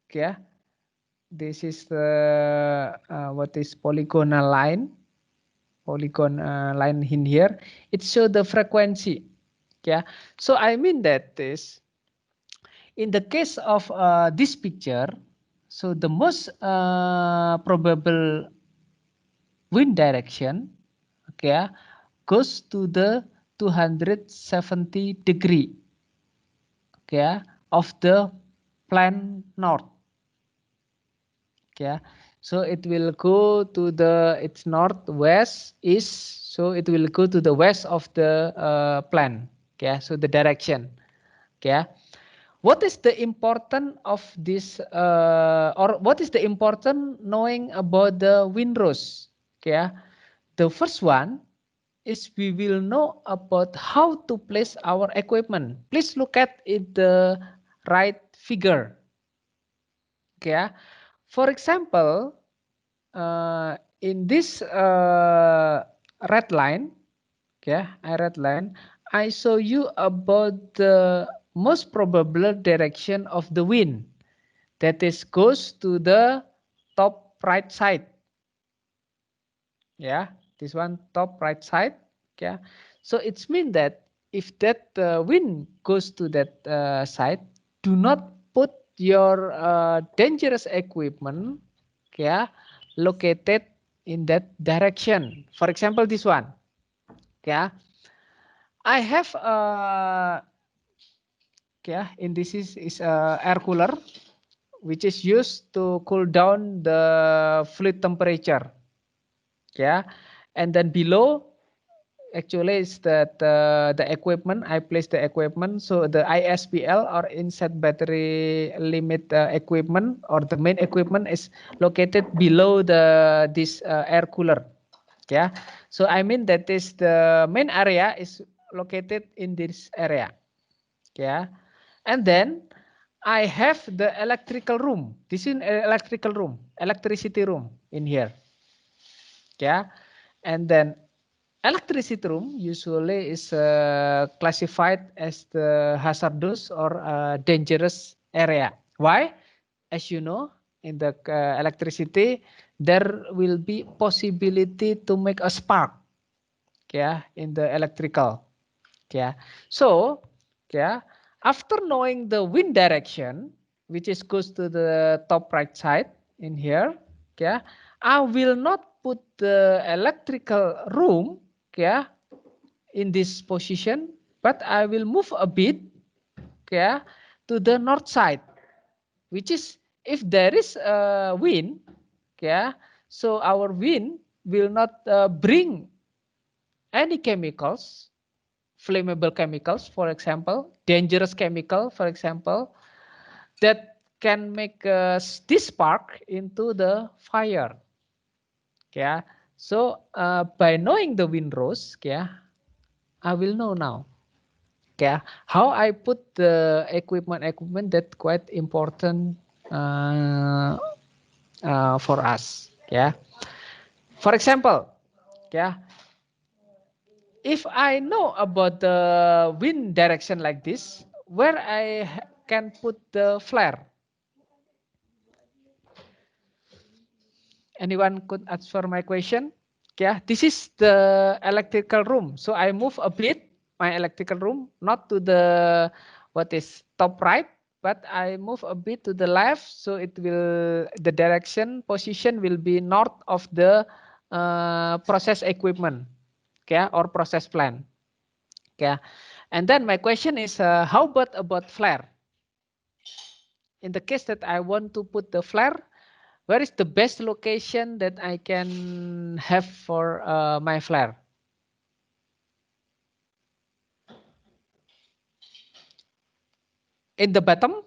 Speaker 1: Okay, this is the what is polygonal line. Polygon line in here, it shows the frequency. Yeah, so I mean that this in the case of this picture, so the most probable wind direction, okay, goes to the 270 degree, okay, of the plane north. Okay, So it will go to it's northwest east. So it will go to the west of the plan. Okay, so the direction. Okay. What is the important of this, or what is the important knowing about the windrows? Okay, the first one is we will know about how to place our equipment. Please look at it, the right figure. Okay, for example, in this red line, okay, red line, I show you about the most probable direction of the wind. That is goes to the top right side. Yeah, this one top right side. Okay, so it's mean that if that wind goes to that side, do not put your dangerous equipment, okay, located in that direction. For example, this one. Okay, I have okay, in this is air cooler, which is used to cool down the fluid temperature. Yeah, and then below actually is that the equipment. I place the equipment, so the ISBL or inside battery limit equipment or the main equipment is located below this air cooler. Yeah, so I mean that is the main area is located in this area. Yeah, and then I have the electrical room. This is an electrical room, electricity room in here. Yeah, and then electricity room usually is classified as the hazardous or dangerous area. Why? As you know, in the electricity, there will be possibility to make a spark. Yeah, in the electrical. Yeah, so yeah, after knowing the wind direction, which is goes to the top right side in here, yeah, I will not put the electrical room, yeah, in this position, but I will move a bit, yeah, to the north side, which is if there is a wind, yeah, so our wind will not bring any chemicals, flammable chemicals, for example, dangerous chemical, for example, that can make this spark into the fire. Yeah. So by knowing the windrows, yeah, I will know now. Yeah, how I put the equipment that quite important for us. Yeah. For example, yeah, if I know about the wind direction like this, where I can put the flare? Anyone could answer my question? Yeah, this is the electrical room. So I move a bit my electrical room, not to the what is top right, but I move a bit to the left. So it will the direction position will be north of the process equipment, okay, or process plant. Okay, and then my question is, how about flare? In the case that I want to put the flare, where is the best location that I can have for my flare? In the bottom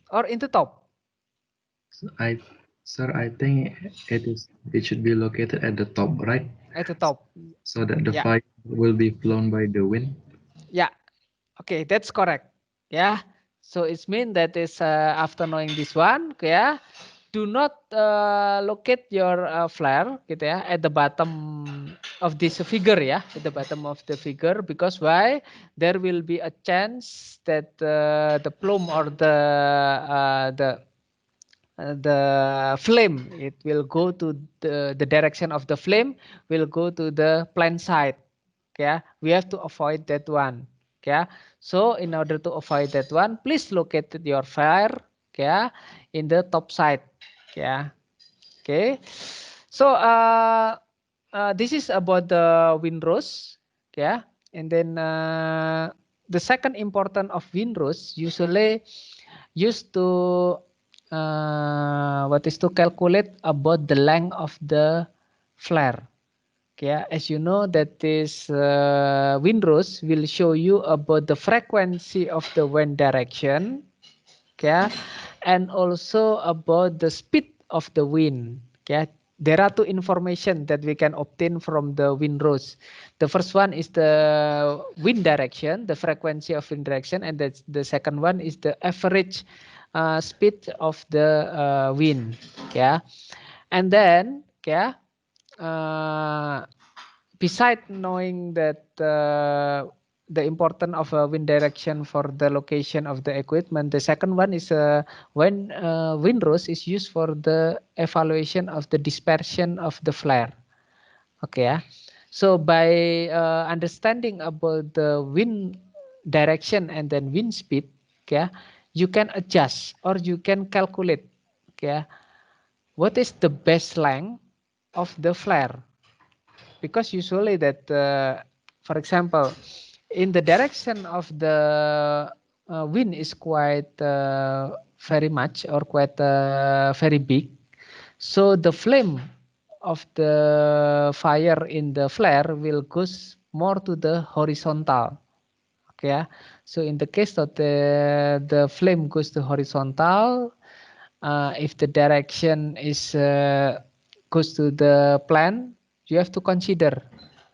Speaker 1: or in the top?
Speaker 2: Sir, I think it should be located at the top, right?
Speaker 1: At the top.
Speaker 2: So that the
Speaker 1: Yeah.
Speaker 2: fire will be blown by the wind.
Speaker 1: Yeah. Okay, that's correct. Yeah. So it's mean that is after knowing this one, yeah, do not locate your flare gitu ya at the bottom of this figure ya, at the bottom of the figure, because why? There will be a chance that the plume or the flame, it will go to the direction of the flame will go to the plant side. Okay, we have to avoid that one. Okay, so in order to avoid that one, please locate your fire, okay, in the top side. Okay, okay, so this is about the windrows. Okay, and then the second important of windrows usually used to what is to calculate about the length of the flare. Okay, as you know, that this windrows will show you about the frequency of the wind direction, okay, and also about the speed of the wind. Okay, there are two information that we can obtain from the windrows. The first one is the wind direction, the frequency of wind direction, and the second one is the average speed of the wind. Okay, and then okay, beside knowing that the importance of a wind direction for the location of the equipment, the second one is when windrows is used for the evaluation of the dispersion of the flare. Okay, yeah. So by understanding about the wind direction and then wind speed, okay, you can adjust or you can calculate, okay, what is the best length of the flare. Because usually that, for example, in the direction of the wind is quite very much or quite very big, so the flame of the fire in the flare will goes more to the horizontal. Okay, yeah? So in the case of the flame goes to horizontal, if the direction is goes to the plan, you have to consider,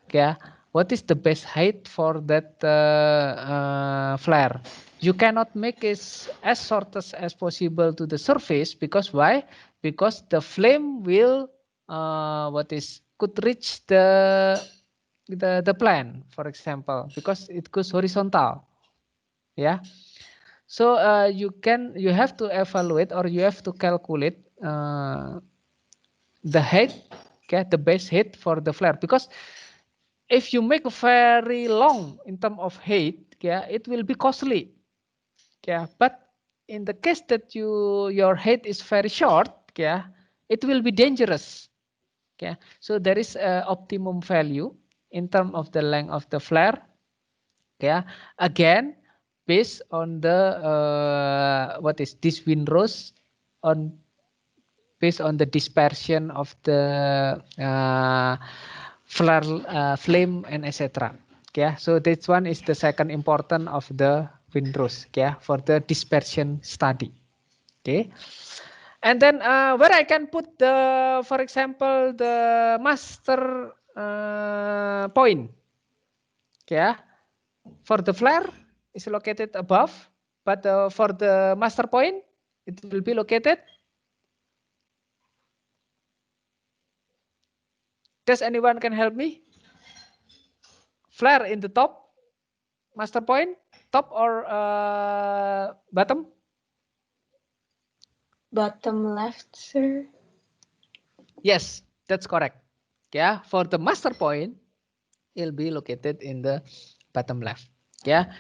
Speaker 1: okay, what is the best height for that flare. You cannot make it as short as possible to the surface, because why? Because the flame will could reach the plan, for example, because it goes horizontal. Yeah. So you have to evaluate or you have to calculate the height, okay, the base height for the flare, because if you make very long in terms of height, yeah, it will be costly. Yeah, but in the case that your height is very short, yeah, it will be dangerous. Okay, so there is a optimum value in terms of the length of the flare. Okay, again based on the what is this windrows on based on the dispersion of the flare, flame, and etc. Okay, so this one is the second important of the windrows. Okay, for the dispersion study. Okay, and then where I can put the, for example, the master point. Okay, for the flare is located above, but for the master point it will be located. Does anyone can help me? Flare in the top, master point, top or bottom?
Speaker 3: Bottom left, sir.
Speaker 1: Yes, that's correct. Yeah, for the master point, it'll be located in the bottom left. Yeah,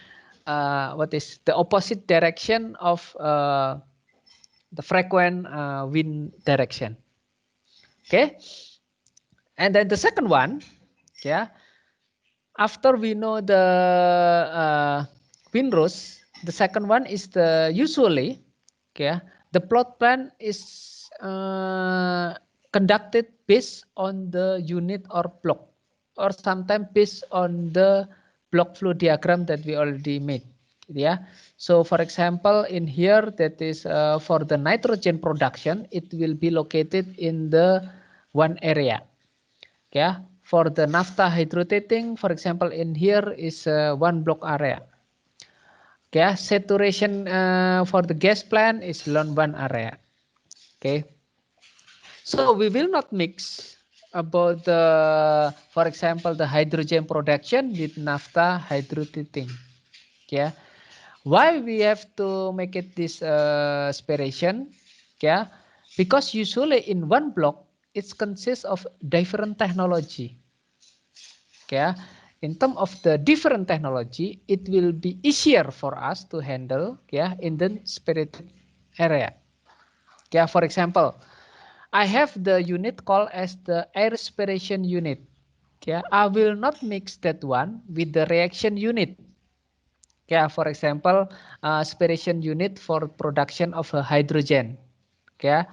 Speaker 1: what is the opposite direction of the frequent wind direction? Okay, and then the second one, yeah, after we know the windrows, the second one is the usually, okay, the plot plan is conducted based on the unit or block, or sometimes based on the block flow diagram that we already made. Yeah. So for example, in here that is for the nitrogen production, it will be located in the one area. Yeah, for the naphtha hydrotreating, for example, in here is one block area. Okay, saturation for the gas plant is on one area. Okay, so we will not mix about the, for example, the hydrogen production with naphtha hydrotreating. Okay, why we have to make it this separation? Okay, because usually in one block it consists of different technology. Okay, in terms of the different technology, it will be easier for us to handle, yeah, in the spirit area. Okay, for example, I have the unit called as the air respiration unit. Okay, I will not mix that one with the reaction unit. Okay, for example, aspiration unit for production of hydrogen. Okay,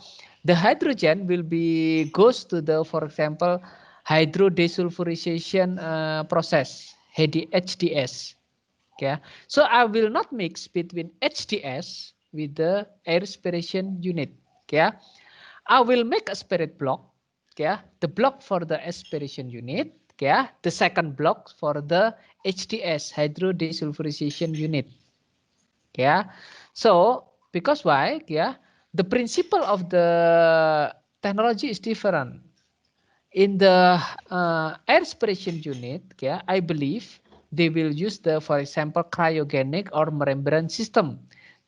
Speaker 1: the hydrogen will be goes to the, for example, hydrodesulfurization process, HDS. Okay, so I will not mix between HDS with the aspiration unit. Okay, I will make a spirit block. Okay, the block for the aspiration unit. Okay, the second block for the HDS, hydrodesulfurization unit. Yeah, so because why? Yeah, the principle of the technology is different. In the aspiration unit, yeah, I believe they will use the, for example, cryogenic or membrane system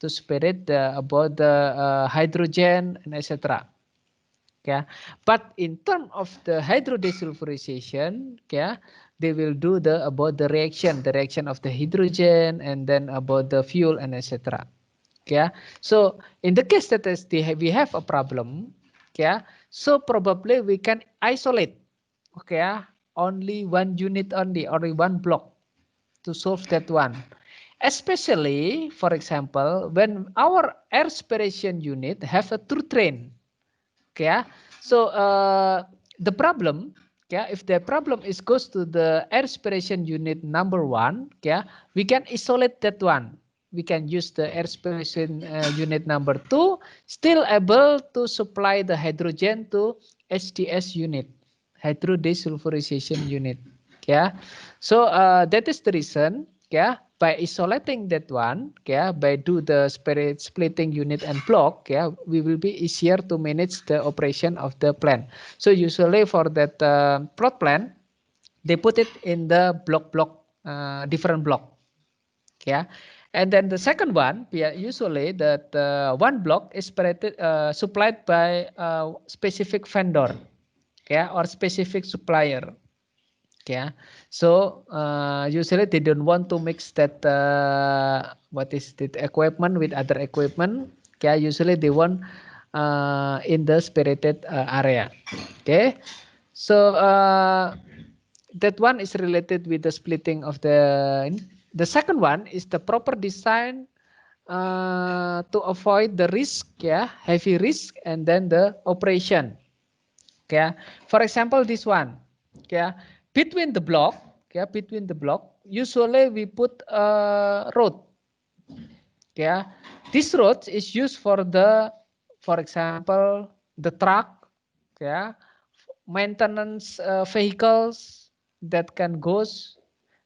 Speaker 1: to spirit about the hydrogen and etc. Yeah, but in terms of the hydrodesulfurization, yeah, they will do the about the reaction of the hydrogen and then about the fuel and etc. Yeah, so in the case that is we have a problem, yeah, so probably we can isolate, okay, only one unit only or one block to solve that one. Especially, for example, when our aspiration unit have a through train. Okay, so the problem, okay, if the problem is goes to the aspiration unit number 1, okay, we can isolate that one. We can use the aspiration unit number 2, still able to supply the hydrogen to HDS unit, hydrodesulfurization unit. Yeah, so that is the reason. Yeah, by isolating that one, yeah, by do the spirit splitting unit and block, yeah, we will be easier to manage the operation of the plant. So usually for that plot plant, they put it in the block, different block. Yeah, and then the second one, yeah, usually that one block is supplied by a specific vendor, yeah, or specific supplier. Yeah, so usually they don't want to mix that what is the equipment with other equipment. Yeah, usually they want in the spirited area. Okay, so that one is related with the splitting of the. The second one is the proper design to avoid the risk, yeah, heavy risk, and then the operation. Okay, for example, this one, okay, between the block, okay, between the block, usually we put a road. Okay, this road is used for the, for example, the truck, okay, maintenance vehicles that can goes,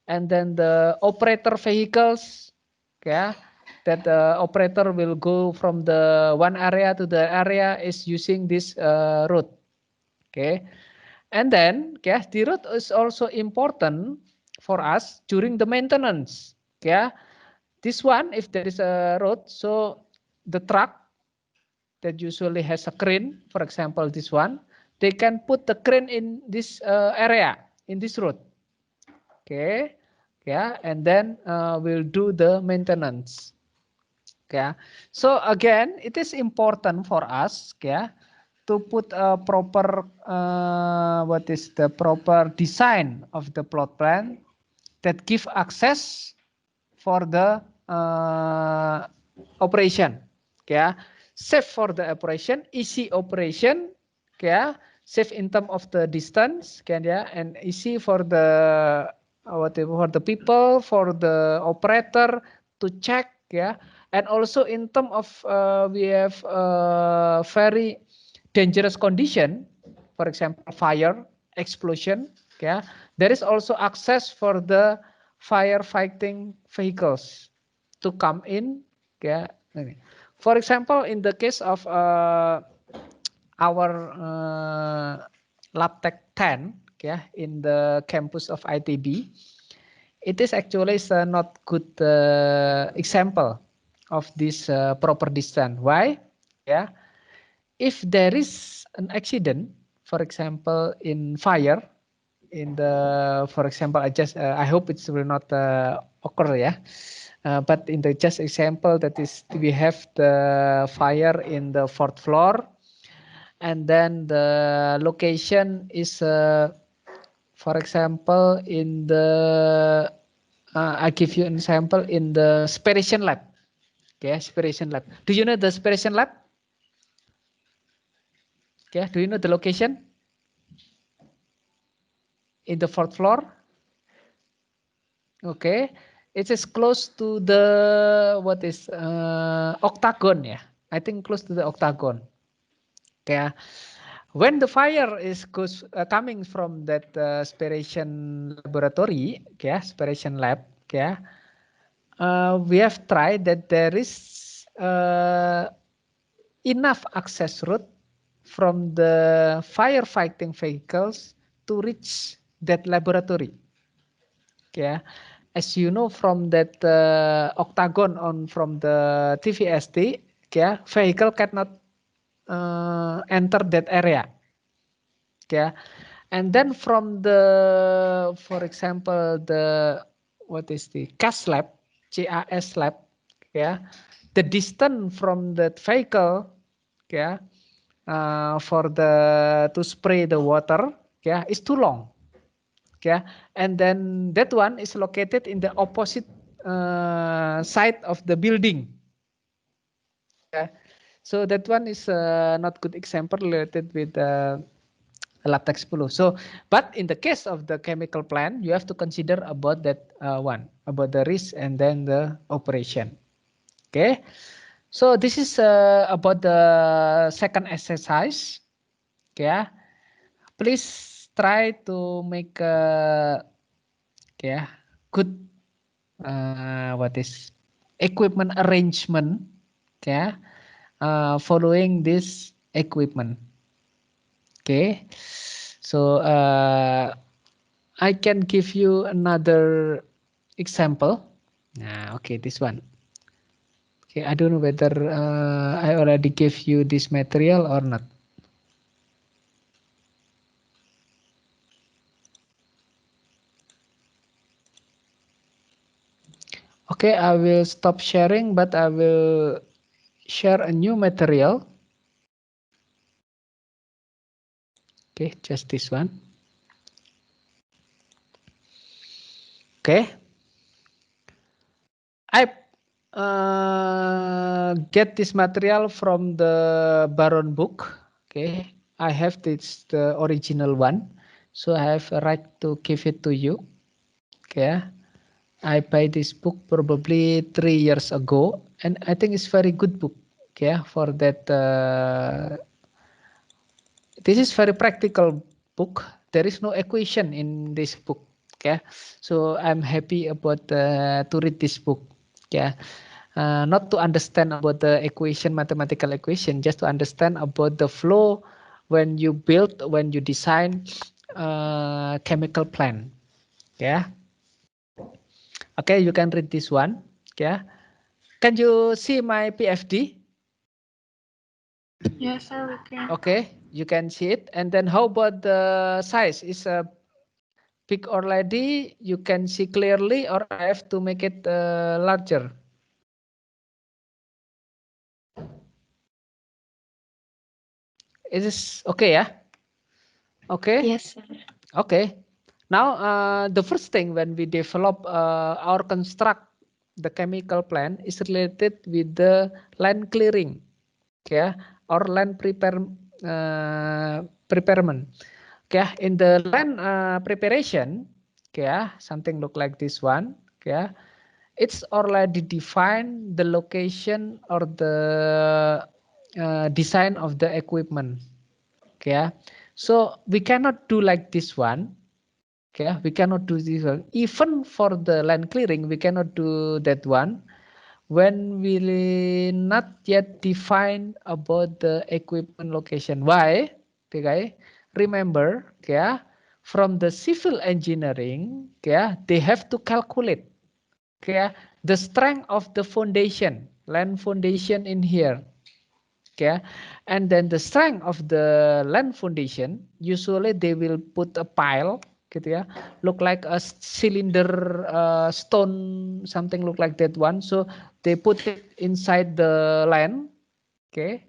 Speaker 1: and then the operator vehicles, okay, that the operator will go from the one area to the area is using this road. Okay, and then okay, the road is also important for us during the maintenance. Okay, this one, if there is a road, so the truck that usually has a crane, for example, this one, they can put the crane in this area, in this road. Okay, yeah, and then we'll do the maintenance. Okay, so again, it is important for us, okay, to put a proper what is the proper design of the plot plan that give access for the operation. Okay, safe for the operation, easy operation. Okay, safe in terms of the distance. Okay, yeah, and easy for the whatever, for the people, for the operator to check. Yeah, and also in terms of we have very dangerous condition, for example, fire, explosion. Yeah, there is also access for the firefighting vehicles to come in. Yeah, for example, in the case of our LabTech 10, yeah, in the campus of ITB, it is actually not good example of this proper distance. Why? Yeah, if there is an accident, for example, in fire, in the, for example, I hope it will not occur, yeah. But in the just example that is, we have the fire in the 4th floor, and then the location is, for example, in the, I give you an example in the Spiration Lab. Okay, Spiration Lab. Do you know the Spiration Lab? Okay, do you know the location? In the 4th floor? Okay, it is close to the, what is, octagon, yeah? I think close to the octagon. Okay, when the fire is coming from that aspiration laboratory, okay, aspiration lab, okay, we have tried that there is enough access route from the firefighting vehicles to reach that laboratory. Okay, as you know from that octagon on from the TVST, okay, vehicle cannot enter that area. Okay, and then from the, for example, the, what is the CAS lab, CAS lab, yeah, the distance from that vehicle, yeah, for the to spray the water, yeah, is too long, yeah, and then that one is located in the opposite side of the building, yeah. So that one is not good example related with latex blue. So, but in the case of the chemical plant, you have to consider about that one, about the risk and then the operation. Okay. So this is about the second exercise. Okay. Please try to make a good what is equipment arrangement. Okay. Following this equipment. Okay. So I can give you another example. Nah, okay, this one. Okay, I don't know whether I already gave you this material or not. Okay, I will stop sharing, but I will share a new material. Okay, just this one. Okay. I get this material from the Baron book. Okay, I have this the original one, so I have a right to give it to you. Okay, I buy this book probably 3 years ago, and I think it's very good book. Okay, for that. This is very practical book. There is no equation in this book. Okay, so I'm happy about to read this book. Yeah, not to understand about the equation, mathematical equation, just to understand about the flow when you build, when you design chemical plant. Yeah. Okay, you can read this one. Yeah. Can you see my PFD?
Speaker 3: Yes, sir, we can.
Speaker 1: Okay, you can see it. And then how about the size? Is a big already? You can see clearly, or I have to make it larger? It is okay, yeah? Okay.
Speaker 3: Yes, sir.
Speaker 1: Okay. Now, the first thing when we develop or construct the chemical plant is related with the land clearing, okay, or land preparement. Okay, in the land preparation, okay, something look like this one, okay, it's already defined the location or the design of the equipment. Okay, so we cannot do like this one. Okay, we cannot do this one. Even for the land clearing, we cannot do that one when we not yet define about the equipment location. Why? Okay, remember, okay, from the civil engineering, okay, they have to calculate, okay, the strength of the foundation, land foundation in here. Okay, and then the strength of the land foundation, usually they will put a pile, gitu ya, look like a cylinder stone, something look like that one. So they put it inside the land, okay,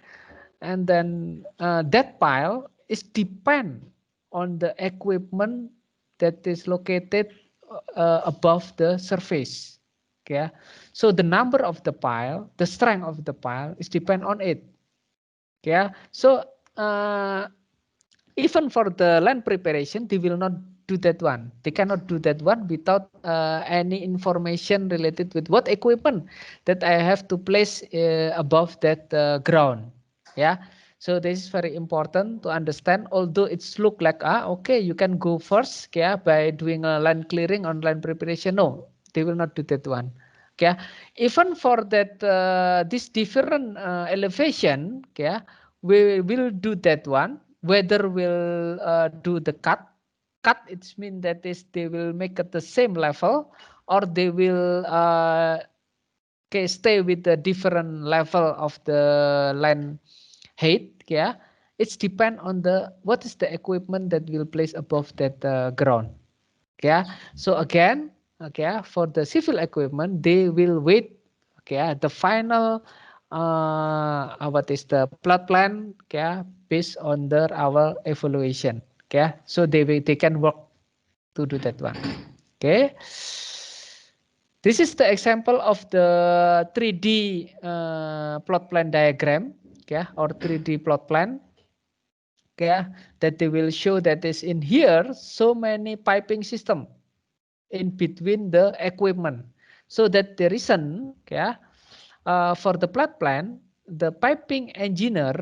Speaker 1: and then that pile is depend on the equipment that is located above the surface. Okay, so the number of the pile, the strength of the pile is depend on it. Yeah, so even for the land preparation, they will not do that one. They cannot do that one without any information related with what equipment that I have to place above that ground. Yeah. So this is very important to understand. Although it's look like okay, you can go first, yeah, by doing a land clearing on land preparation. No, they will not do that one. Okay, even for that this different elevation, okay, we will do that one. Whether we'll do the cut, it means that is they will make it the same level, or they will okay, stay with the different level of the land height. Yeah, it's depend on the what is the equipment that will place above that ground. Yeah, so again, okay, for the civil equipment, they will wait. Okay, the final what is the plot plan? Okay, based on our evaluation. Okay, so they can work to do that one. Okay. This is the example of the 3D plot plan diagram, okay, or 3D plot plan, okay, that they will show that is in here so many piping system in between the equipment. So that the reason, okay, for the plot plan, the piping engineer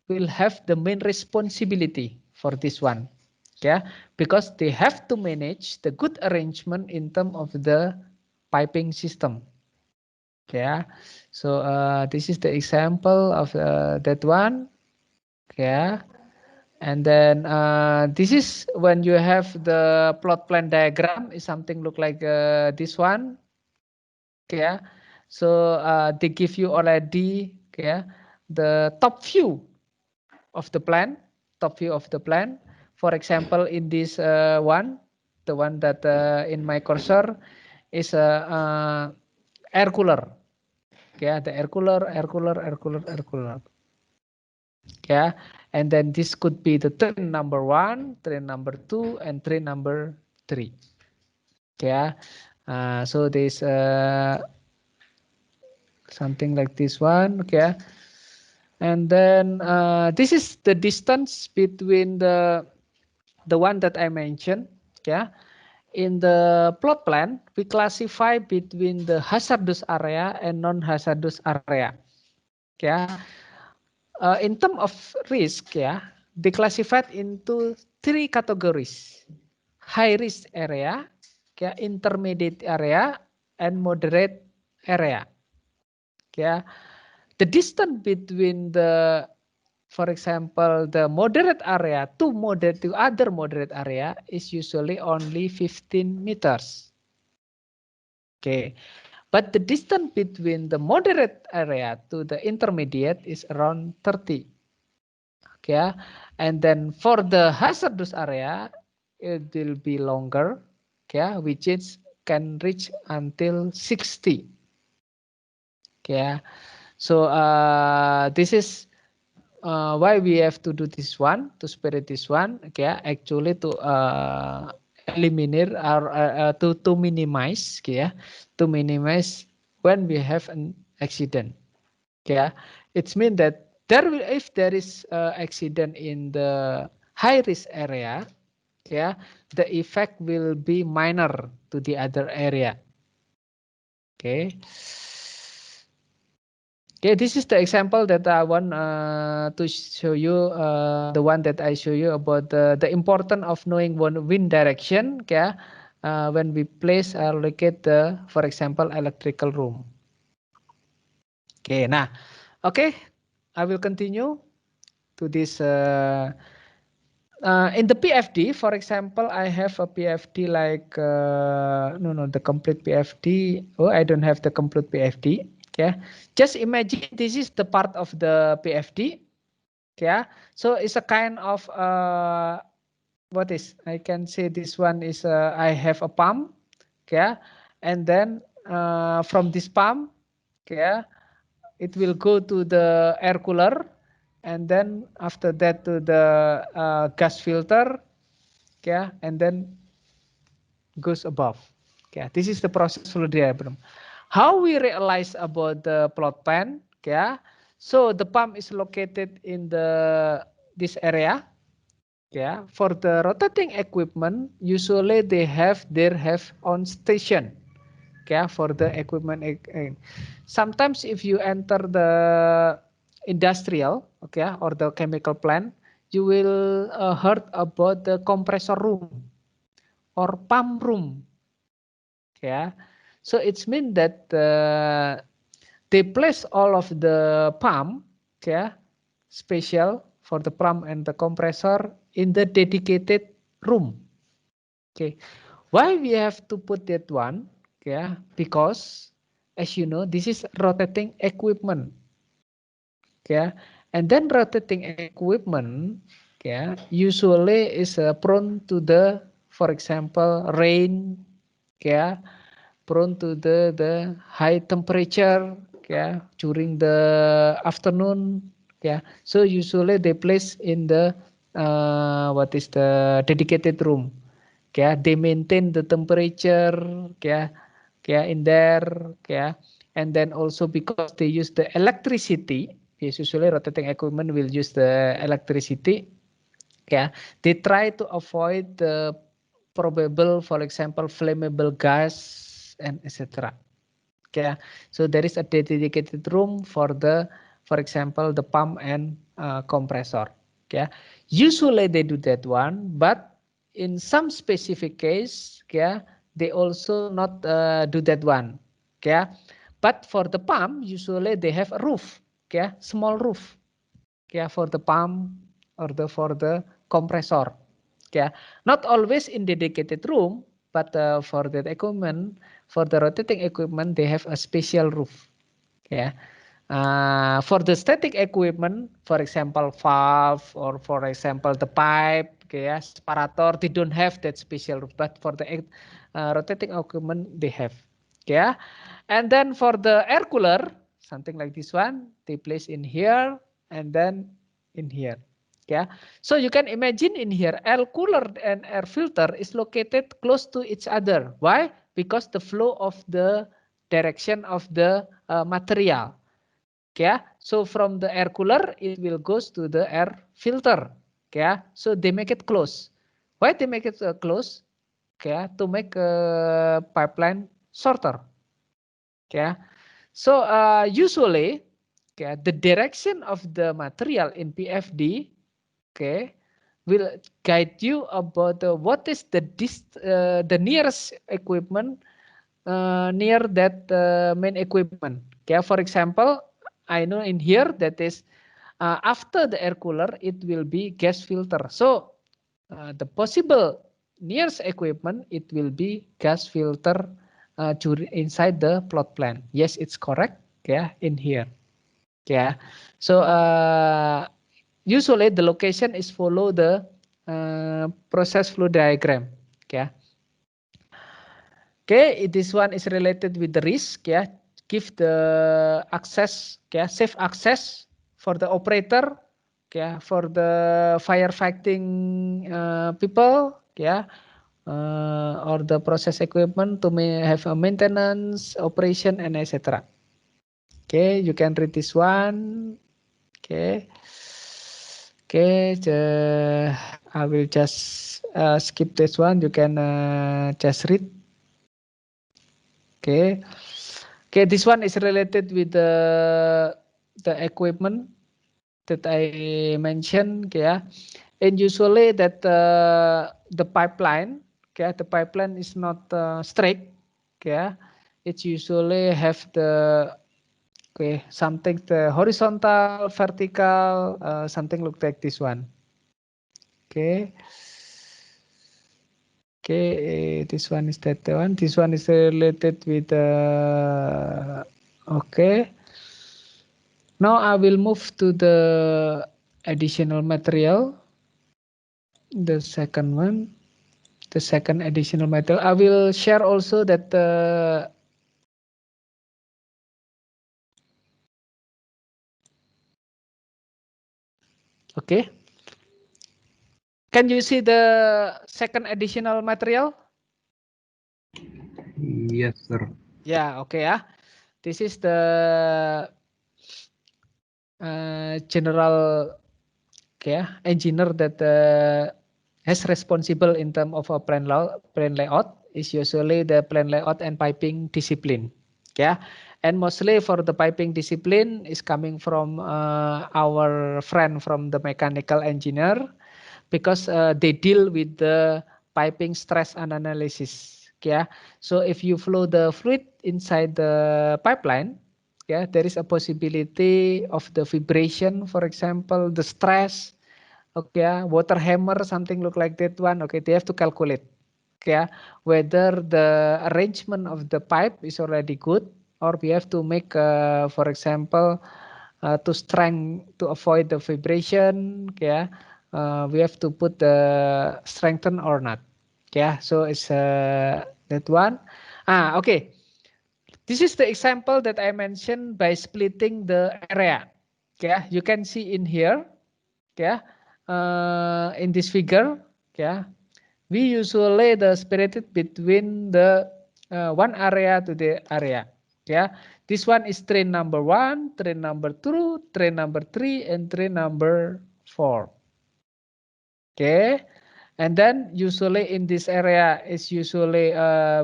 Speaker 1: will have the main responsibility for this one, okay, because they have to manage the good arrangement in terms of the piping system. Okay, so this is the example of that one. Okay, and then this is when you have the plot plan diagram is something look like this one. Okay, so they give you already, okay, the top view of the plan, For example, in this one, the one that in my cursor is a air cooler. Okay, the air cooler. Okay, and then this could be the train number 1, train number 2, and train number 3. Okay, so this something like this one. Okay, and then this is the distance between the one that I mentioned. Okay, in the plot plan we classify between the hazardous area and non-hazardous area. Okay, in terms of risk, yeah, they classified into 3 categories: high risk area, okay, intermediate area, and moderate area. Okay, the distance between the, for example, the moderate area to other moderate area is usually only 15 meters. Okay, but the distance between the moderate area to the intermediate is around 30. Okay, and then for the hazardous area, it will be longer. Okay, which is can reach until 60. Okay, so this is why we have to do this one, to spirit this one. Okay, actually to eliminate or to minimize. Okay, to minimize when we have an accident. Okay, it means that if there is accident in the high risk area, yeah, the effect will be minor to the other area. Okay. Okay, this is the example that I want to show you. The one that I show you about the importance of knowing wind direction. Okay, when we place or locate the, for example, electrical room. Okay, nah, okay, I will continue to this. In the PFD, for example, I have a PFD like the complete PFD. Oh, I don't have the complete PFD. Okay, just imagine this is the part of the PFD. Okay, so it's a kind of what is, I can say this one is I have a pump. Okay, and then from this pump, okay, it will go to the air cooler, and then after that to the gas filter. Okay, and then goes above. Okay, this is the process flow diagram. How we realize about the plot plan? Okay, so the pump is located in the this area. Yeah, for the rotating equipment, usually they have on station. Yeah, for the equipment. Sometimes if you enter the industrial, okay, or the chemical plant, you will heard about the compressor room or pump room. Yeah, so it's mean that they place all of the pump, yeah, special for the pump and the compressor in the dedicated room. Okay, why we have to put that one? Yeah, because as you know, this is rotating equipment. Yeah, and then rotating equipment, yeah, usually is prone to the, for example, rain, yeah, prone to the high temperature, yeah, during the afternoon, yeah. So usually they place in the what is the dedicated room, yeah. They maintain the temperature, yeah, yeah, in there, yeah. And then also because they use the electricity, usually rotating equipment will use the electricity, yeah. They try to avoid the probable, for example, flammable gas and etc. Yeah, so there is a dedicated room for the, for example, the pump and compressor. Yeah, usually they do that one, but in some specific case, yeah, they also not do that one. Yeah, but for the pump, usually they have a roof. Yeah, small roof. Yeah, for the pump or for the compressor. Yeah, not always in dedicated room, but for the equipment, for the rotating equipment, they have a special roof. Yeah, for the static equipment, for example, valve or for example the pipe, okay, separator, they don't have that special roof. But for the rotating equipment, they have. Yeah, and then for the air cooler, something like this one, they place in here and then in here. Yeah, so you can imagine in here, air cooler and air filter is located close to each other. Why? Because the flow of the direction of the material. Yeah, so from the air cooler it will goes to the air filter. Yeah, so they make it close. Why they make it close? Yeah, to make a pipeline shorter. Yeah, so usually, okay, the direction of the material in PFD, okay, will guide you about what is the nearest equipment near that main equipment. Okay, for example, I know in here that is after the air cooler, it will be gas filter. So the possible nearest equipment, it will be gas filter inside the plot plan. Yes, it's correct. Yeah, in here. Yeah. So usually the location is follow the process flow diagram. Yeah. Okay, this one is related with the risk. Yeah, give the access. Yeah, safe access for the operator. Yeah, for the firefighting people. Yeah, or the process equipment to have a maintenance, operation, and etc. Okay, you can read this one. Okay. Okay, I will just skip this one. You can just read. Okay. Okay, this one is related with the equipment that I mentioned. Yeah, and usually that the pipeline, okay, the pipeline is not straight. Yeah, it usually have the something the horizontal, vertical, something look like this one. Okay. Okay, this one is that one. This one is related with okay. Now I will move to the additional material. The second one, the second additional material. I will share also that okay. Can you see the second additional material?
Speaker 2: Yes, sir.
Speaker 1: Yeah, okay ya. This is the general okay, engineer that has responsible in terms of a plan layout is usually the plan layout and piping discipline. Yeah, and mostly for the piping discipline is coming from our friend from the mechanical engineer, because they deal with the piping stress analysis. Yeah, so if you flow the fluid inside the pipeline, yeah, there is a possibility of the vibration, for example, the stress. Okay, water hammer, something look like that one. Okay, they have to calculate. Okay, whether the arrangement of the pipe is already good, or we have to make, for example, to avoid the vibration. Okay, we have to put the strengthen or not. Yeah, so it's that one. Okay. This is the example that I mentioned by splitting the area. Okay, you can see in here. Okay, in this figure. Okay, we usually the separated between the one area to the area. Yeah, this one is train number 1, train number 2, train number 3, and train number 4. Okay, and then usually in this area is usually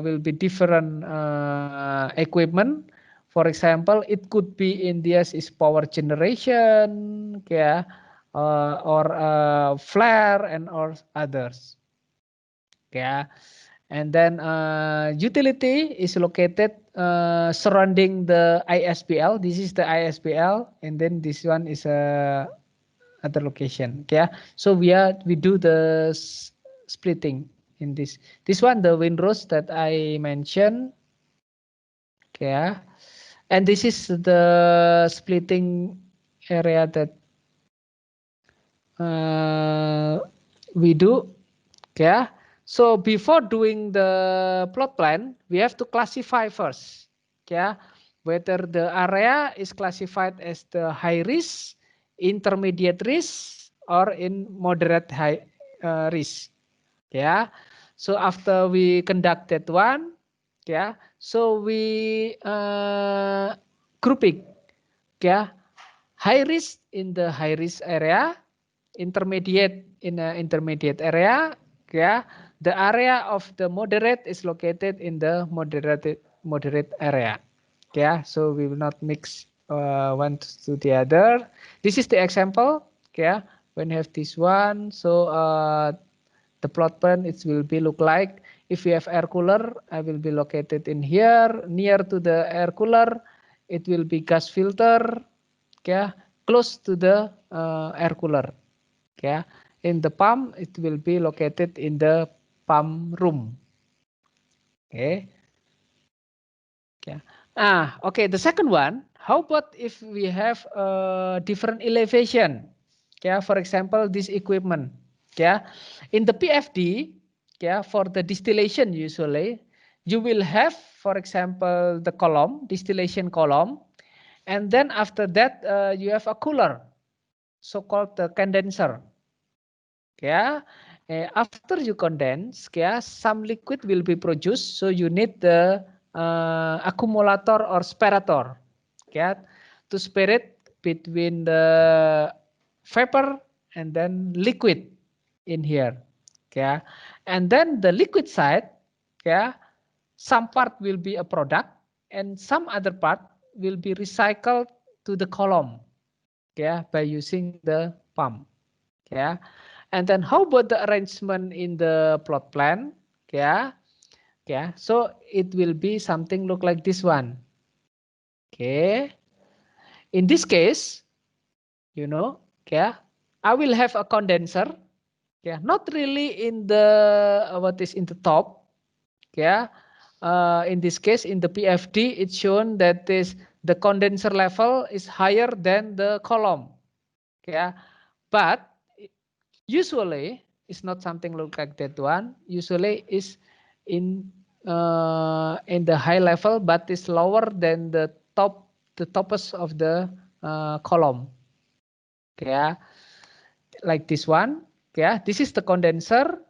Speaker 1: will be different equipment. For example, it could be in this is power generation, yeah, or flare and or others. Yeah, and then utility is located surrounding the ISBL. This is the ISBL, and then this one is a other location. Yeah, so we do the splitting in this one, the windrows that I mentioned. Yeah, and this is the splitting area that we do. Yeah, so before doing the plot plan, we have to classify first. Yeah, whether the area is classified as the high risk, intermediate risk, or in moderate high risk. Yeah, so after we conduct that one, yeah, so we grouping. Yeah, high risk in the high risk area, intermediate in an intermediate area. Yeah, the area of the moderate is located in the moderate area. Yeah, so we will not mix one to the other. This is the example. Yeah, when you have this one, so the plot plan it will be look like, if we have air cooler, I will be located in here near to the air cooler. It will be gas filter. Yeah, close to the air cooler. Yeah, in the pump it will be located in the pump room. Okay. Yeah. Okay. The second one, how about if we have a different elevation? Yeah, for example, this equipment. Yeah, in the PFD, yeah, for the distillation usually, you will have, for example, the column, distillation column, and then after that you have a cooler, so-called the condenser. Yeah, after you condense, yeah, some liquid will be produced, so you need the accumulator or sparator, yeah, to spirit between the vapor and then liquid in here. Yeah, and then the liquid side, yeah, some part will be a product and some other part will be recycled to the column, yeah, by using the pump. Yeah, and then how about the arrangement in the plot plan? Yeah, yeah, so it will be something look like this one. Okay, in this case, you know, yeah, I will have a condenser. Yeah, not really in the what is in the top. Yeah, in this case in the PFD it's shown that this the condenser level is higher than the column. Yeah, but usually it's not something look like that one. Usually is in the high level, but is lower than the toppest of the column. Okay, like this one. Okay, this is the condenser.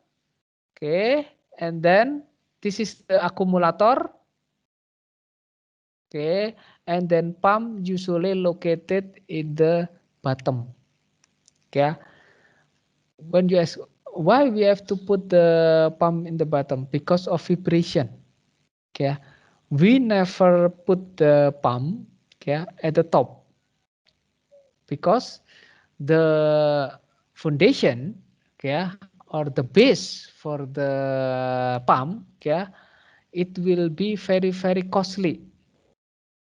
Speaker 1: Okay, and then this is the accumulator. Okay, and then pump usually located in the bottom. Okay, when you ask why we have to put the pump in the bottom, because of vibration. Okay, we never put the pump, okay, at the top, because the foundation, okay, or the base for the pump, okay, it will be very costly,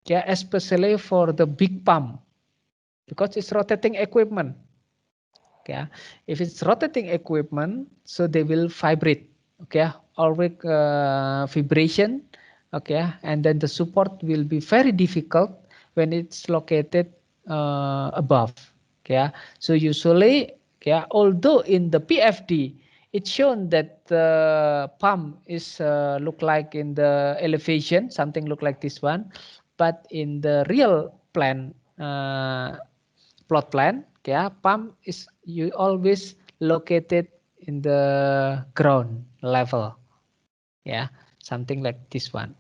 Speaker 1: okay, especially for the big pump, because it's rotating equipment. Okay, if it's rotating equipment, so they will vibrate. Okay, always vibration. Okay, and then the support will be very difficult when it's located above. Okay, so usually, okay, although in the PFD it's shown that the pump is look like in the elevation, something look like this one, but in the real plan, plot plan, yeah, pump is you always located in the ground level, yeah, something like this one.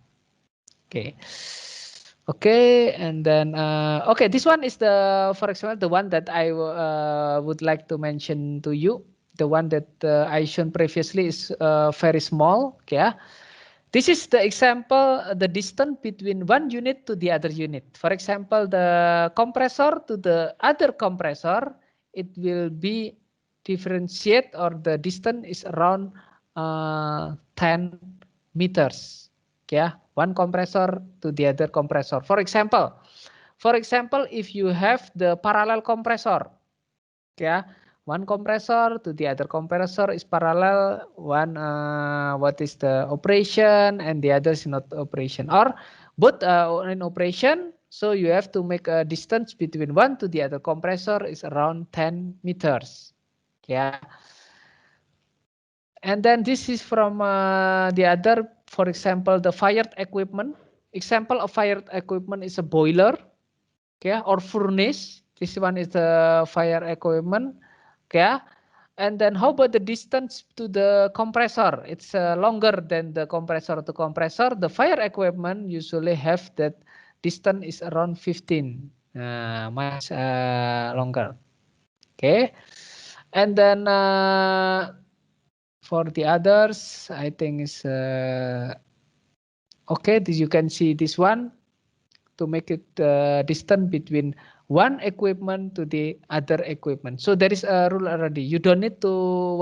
Speaker 1: Okay, okay, and then okay, this one is the, for example, the one that I would like to mention to you. The one that I shown previously is very small. Yeah, this is the example, the distance between one unit to the other unit. For example, the compressor to the other compressor, it will be differentiate, or the distance is around 10 meters. Yeah, one compressor to the other compressor. For example, if you have the parallel compressor, yeah, one compressor to the other compressor is parallel, one what is the operation and the other is not operation, or both in operation, so you have to make a distance between one to the other compressor is around 10 meters. Yeah, and then this is from the other, for example, the fired equipment. Example of fired equipment is a boiler, okay, or furnace. This one is the fire equipment, okay. And then how about the distance to the compressor? It's longer than the compressor to compressor. The fire equipment usually have that distance is around 15, much longer. Okay, and then for the others, I think is okay. This you can see this one to make it distance between one equipment to the other equipment. So there is a rule already. You don't need to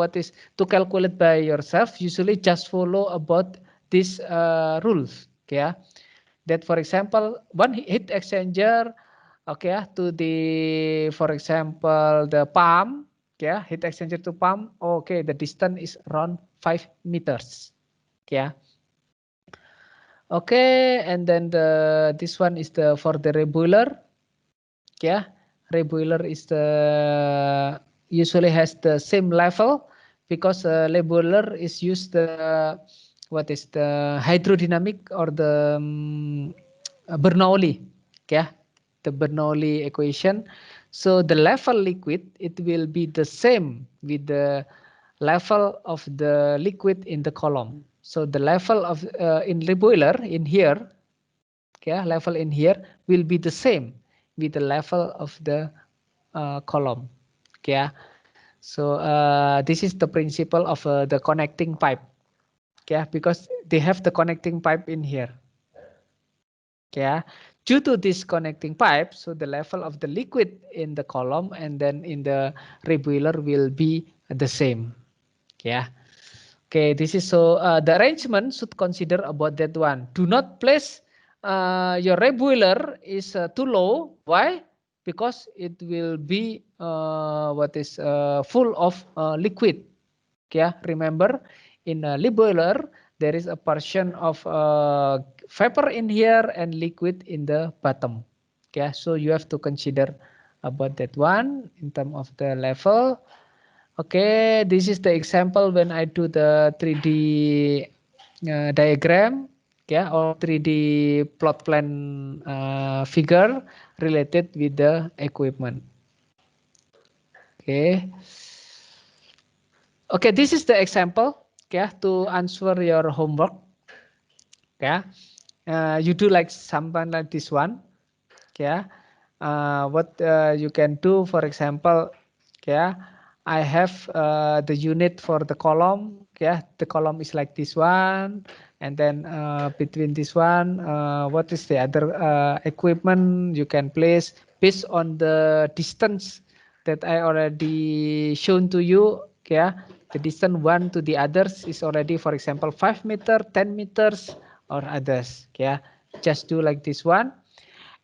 Speaker 1: to calculate by yourself. Usually just follow about these rules. Okay, that for example, one heat exchanger, okay, to the, for example, the pump, okay, heat exchanger to pump, okay, the distance is around 5 meters. Okay. Okay, and then this one is the for the reboiler. Yeah, reboiler is the usually has the same level, because reboiler is used the what is the hydrodynamic, or the Bernoulli. Yeah, the Bernoulli equation. So the level liquid, it will be the same with the level of the liquid in the column. So the level of in reboiler in here, okay, level in here will be the same with the level of the column. Okay, so this is the principle of the connecting pipe. Okay, because they have the connecting pipe in here. Okay, due to this connecting pipe, so the level of the liquid in the column and then in the reboiler will be the same. Yeah. Okay, this is so the arrangement should consider about that one. Do not place your reboiler is too low. Why? Because it will be full of liquid. Okay, remember in a reboiler there is a portion of vapor in here and liquid in the bottom. Okay, so you have to consider about that one in terms of the level. Okay, this is the example when I do the 3D diagram, yeah, or 3D plot plan figure related with the equipment. Okay. Okay, this is the example, okay, to answer your homework. Okay, you do like something like this one. Okay, what you can do, for example, okay. I have the unit for the column. Yeah, the column is like this one, and then between this one, what is the other equipment you can place based on the distance that I already shown to you. Yeah, the distance one to the others is already, for example, 5 meter, 10 meters, or others. Yeah, just do like this one.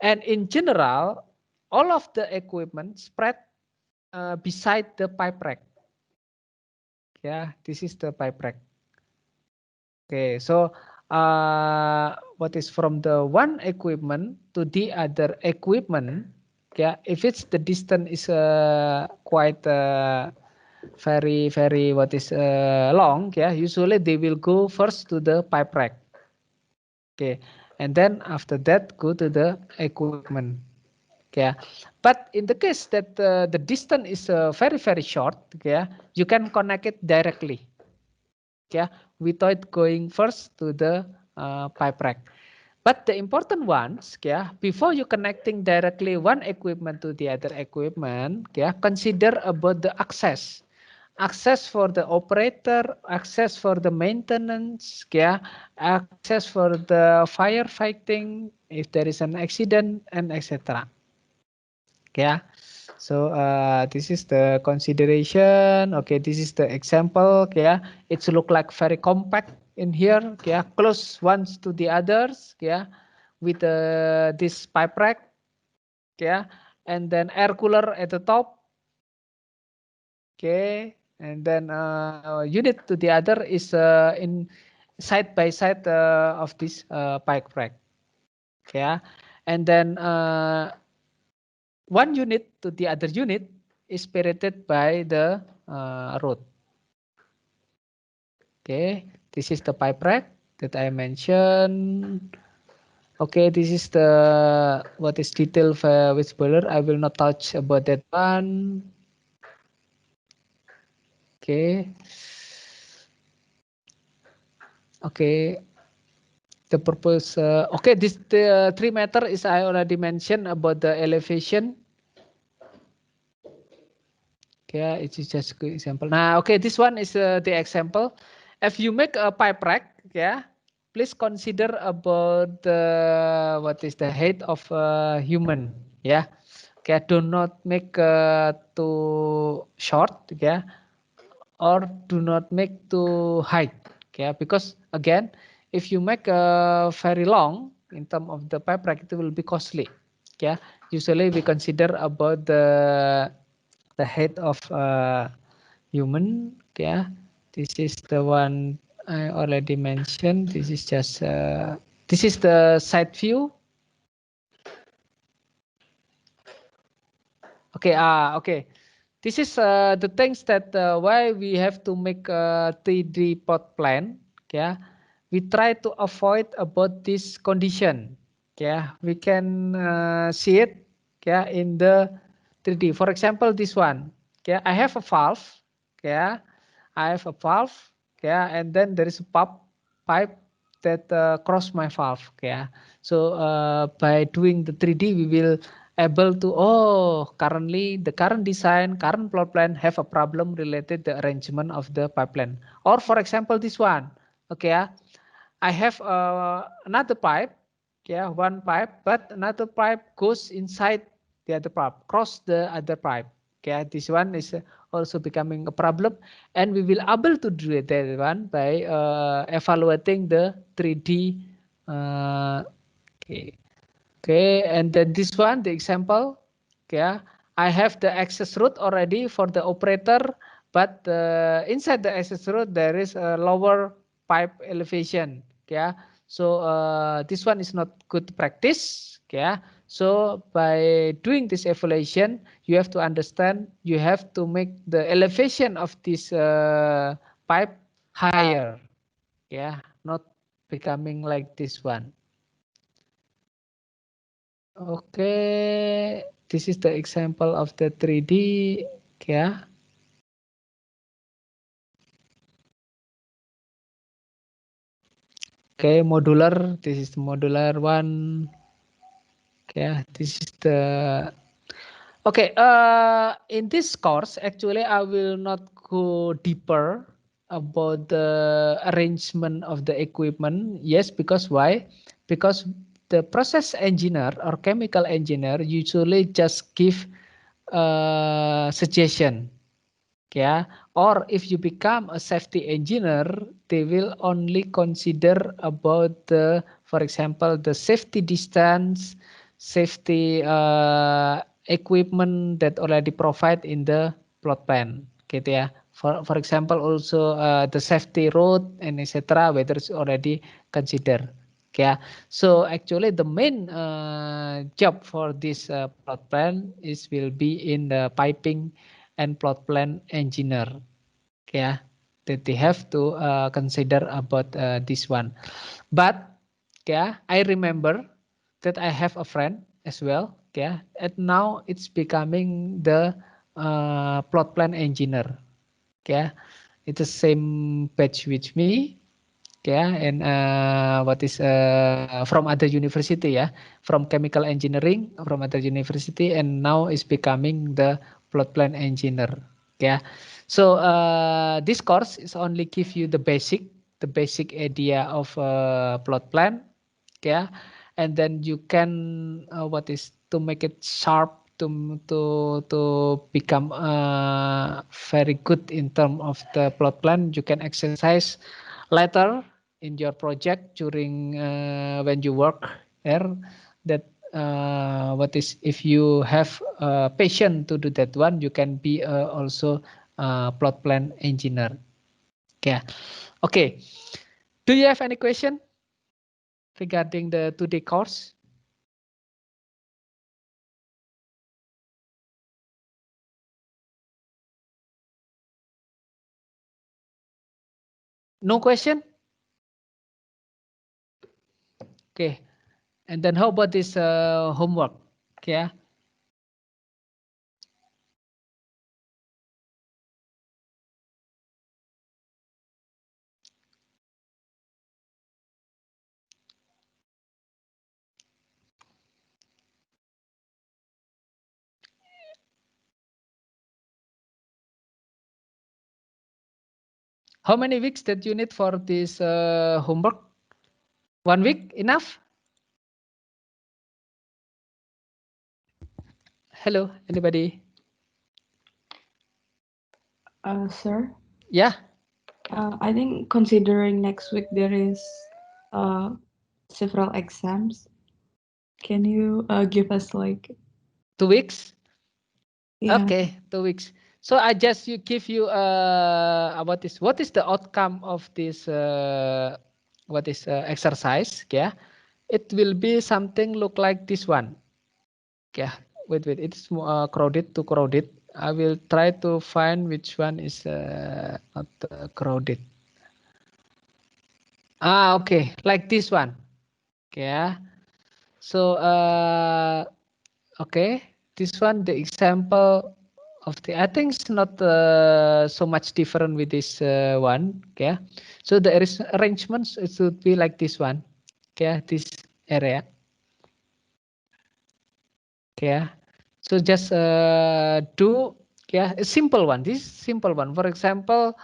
Speaker 1: And in general, all of the equipment spread beside the pipe rack. Yeah, this is the pipe rack. Okay, so what is from the one equipment to the other equipment? Yeah, if it's the distance is quite very what is long. Yeah, usually they will go first to the pipe rack. Okay, and then after that go to the equipment. Yeah, but in the case that the distance is very short, yeah, you can connect it directly, yeah, without going first to the pipe rack. But the important ones, yeah, before you connecting directly one equipment to the other equipment, yeah, consider about the access. Access for the operator, access for the maintenance, yeah, access for the firefighting if there is an accident, and etc. Yeah, so this is the consideration. Okay, this is the example. Yeah, it's look like very compact in here. Yeah, close ones to the others. Yeah, with this pipe rack. Yeah, and then air cooler at the top. Okay, and then unit to the other is in side by side of this pipe rack. Yeah, and then one unit to the other unit is separated by the road. Okay, this is the pipe rack that I mentioned. Okay, this is the what is detail with boiler. I will not touch about that one. Okay. Okay. The purpose. Okay, this the 3 meter is I already mentioned about the elevation. Okay, it is just a good example. Now, okay, this one is the example. If you make a pipe rack, yeah, please consider about the what is the height of a human. Yeah, okay, do not make too short. Yeah, or do not make too high. Okay, because again, if you make very long in terms of the pipe rack, it will be costly. Yeah, usually we consider about the head of human. Yeah, this is the one I already mentioned. This is just this is the side view. Okay, okay. This is the things that why we have to make a 3D plot plan. Yeah, we try to avoid about this condition. Yeah, we can see it. Yeah, in the 3D. For example, this one. Yeah, I have a valve. Yeah, I have a valve. Yeah, and then there is a pipe that cross my valve. Yeah, so by doing the 3D, we will able to currently the current design, current plot plan have a problem related the arrangement of the pipeline. Or for example, this one. Okay, I have another pipe. Yeah, one pipe, but another pipe goes inside the other pipe, cross the other pipe. Okay, this one is also becoming a problem, and we will able to do that one by evaluating the 3D. Okay, okay, and then this one, the example. Okay, I have the access route already for the operator, but inside the access route there is a lower pipe elevation. Okay, so this one is not good practice. Okay, so by doing this evaluation, you have to understand you have to make the elevation of this pipe higher. Yeah, not becoming like this one. Okay, this is the example of the 3D. Yeah. Okay, modular. This is the modular one. Yeah, this is the. Okay, in this course, actually, I will not go deeper about the arrangement of the equipment. Yes, because why? Because the process engineer or chemical engineer usually just give suggestion. Yeah, or if you become a safety engineer, they will only consider about the, for example, the safety distance, safety equipment that already provide in the plot plan, gitu ya. For example, also the safety road and etc. whether it's already considered. Yeah, so actually the main job for this plot plan is will be in the piping and plot plan engineer. Yeah, that they have to consider about this one. But yeah, I remember that I have a friend as well. Yeah, and now it's becoming the plot plan engineer. Yeah, it's the same batch with me. Yeah, and what is from other university, yeah, from chemical engineering from other university, and now is becoming the plot plan engineer. Yeah, so this course is only give you the basic idea of plot plan. Yeah, and then you can what is to make it sharp to become very good in terms of the plot plan. You can exercise later in your project during when you work there, that what is if you have passion to do that one, you can be also plot plan engineer. Yeah, okay, do you have any question regarding the today course? No question? Okay, and then how about this homework? Yeah. How many weeks that you need for this homework? 1 week enough? Hello, anybody?
Speaker 3: Sir,
Speaker 1: Yeah.
Speaker 3: I think considering next week there is several exams. Can you give us like
Speaker 1: 2 weeks?
Speaker 3: yeah
Speaker 1: Okay, 2 weeks. So I just give you what is the outcome of this what is exercise? Yeah, it will be something look like this one. Yeah, wait, it's crowded, too crowded. I will try to find which one is not crowded. Okay, like this one. Yeah. So okay, this one the example of the, I think it's not so much different with this one. Yeah. So the arrangements it should be like this one. Yeah, this area. Yeah. So just do a simple one. This simple one. For example,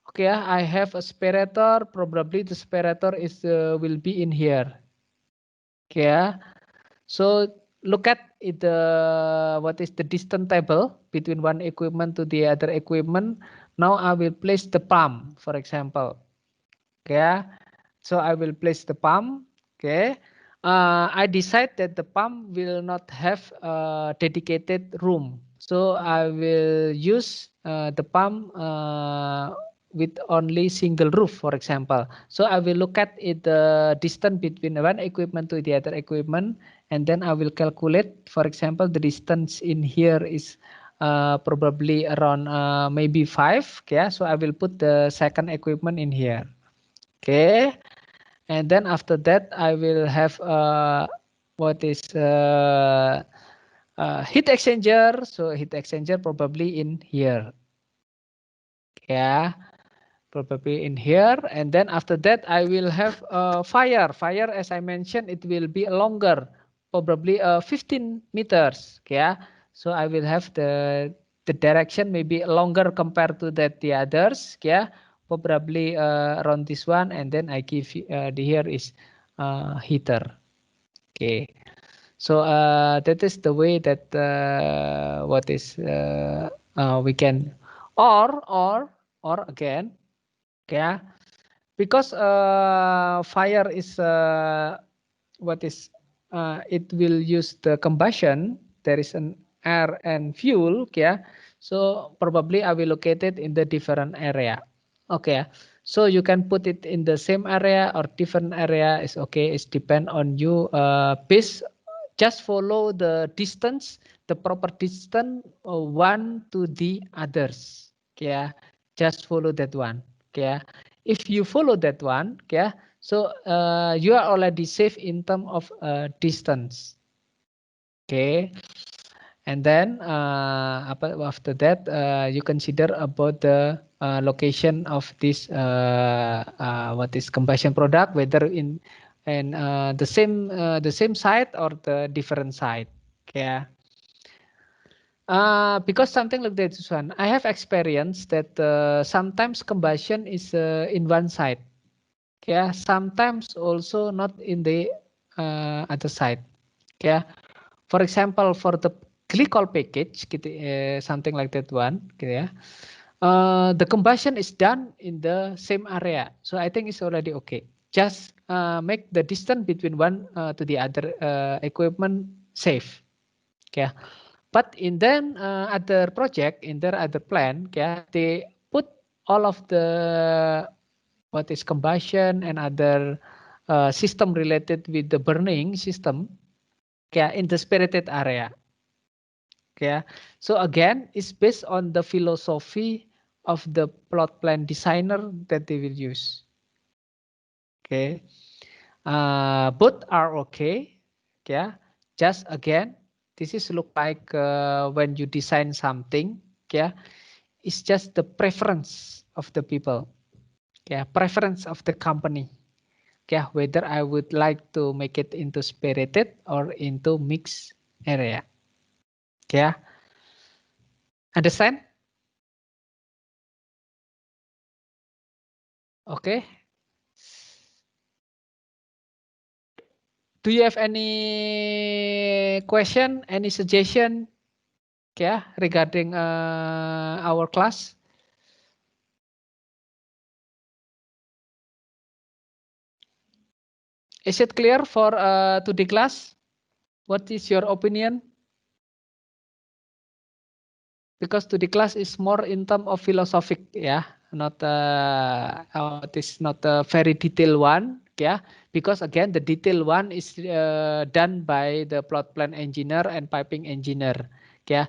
Speaker 1: okay, I have a separator. Probably the separator is will be in here. Yeah. So look at it, what is the distance table between one equipment to the other equipment. Now I will place the pump, for example. Okay. So I will place the pump. Okay. I decide that the pump will not have a dedicated room. So I will use the pump with only single roof, for example. So I will look at it, the distance between one equipment to the other equipment, and then I will calculate, for example, the distance in here is probably around maybe 5. Okay. So I will put the second equipment in here. Okay, and then after that I will have what is heat exchanger. So heat exchanger probably in here. Yeah, probably in here. And then after that I will have fire. Fire, as I mentioned, it will be longer, probably 15 meters. Yeah. So I will have the direction maybe longer compared to that the others, yeah, probably around this one, and then I give the here is heater. Okay, so that is the way that what is we can or again, yeah, because fire is what is it will use the combustion. There is an air and fuel, yeah. So probably I will locate it in the different area. Okay, so you can put it in the same area or different area is okay. It's depend on you. Just follow the distance, the proper distance one to the others. Yeah, just follow that one. Yeah, if you follow that one, yeah. So you are already safe in terms of distance. Okay, and then after that you consider about the location of this what is combustion product, whether in the same site or the different site. Okay. Because something like that one, I have experienced that sometimes combustion is in one side. Yeah, sometimes also not in the other side. Yeah, for example, for the glycol package, something like that one. Yeah, the combustion is done in the same area, so I think it's already okay. Just make the distance between one to the other equipment safe. Yeah, but in then other project, in their other plan, yeah, they put all of the what is combustion and other system related with the burning system, yeah, in the spirited area. Yeah, so again, it's based on the philosophy of the plot plan designer that they will use. Okay, both are okay. Yeah, just again, this is look like when you design something. Yeah, it's just the preference of the people. Yeah, preference of the company. Yeah, whether I would like to make it into spirited or into mixed area. Yeah, understand? Okay. Do you have any question, any suggestion, yeah, regarding our class? Is it clear for today class? What is your opinion? Because today class is more in terms of philosophic, yeah, not it is not a very detailed one, yeah. Because again, the detailed one is done by the plot plan engineer and piping engineer, yeah.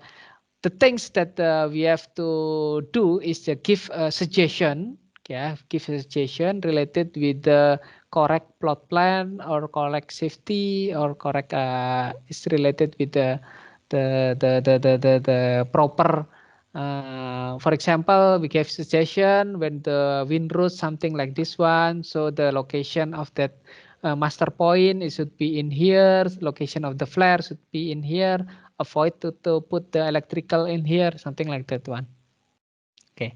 Speaker 1: The things that we have to do is to give a suggestion, yeah, give a suggestion related with the correct plot plan or correct safety or correct is related with the proper. For example, we gave suggestion when the wind route something like this one, so the location of that master point it should be in here, location of the flare should be in here, avoid to put the electrical in here, something like that one. Okay.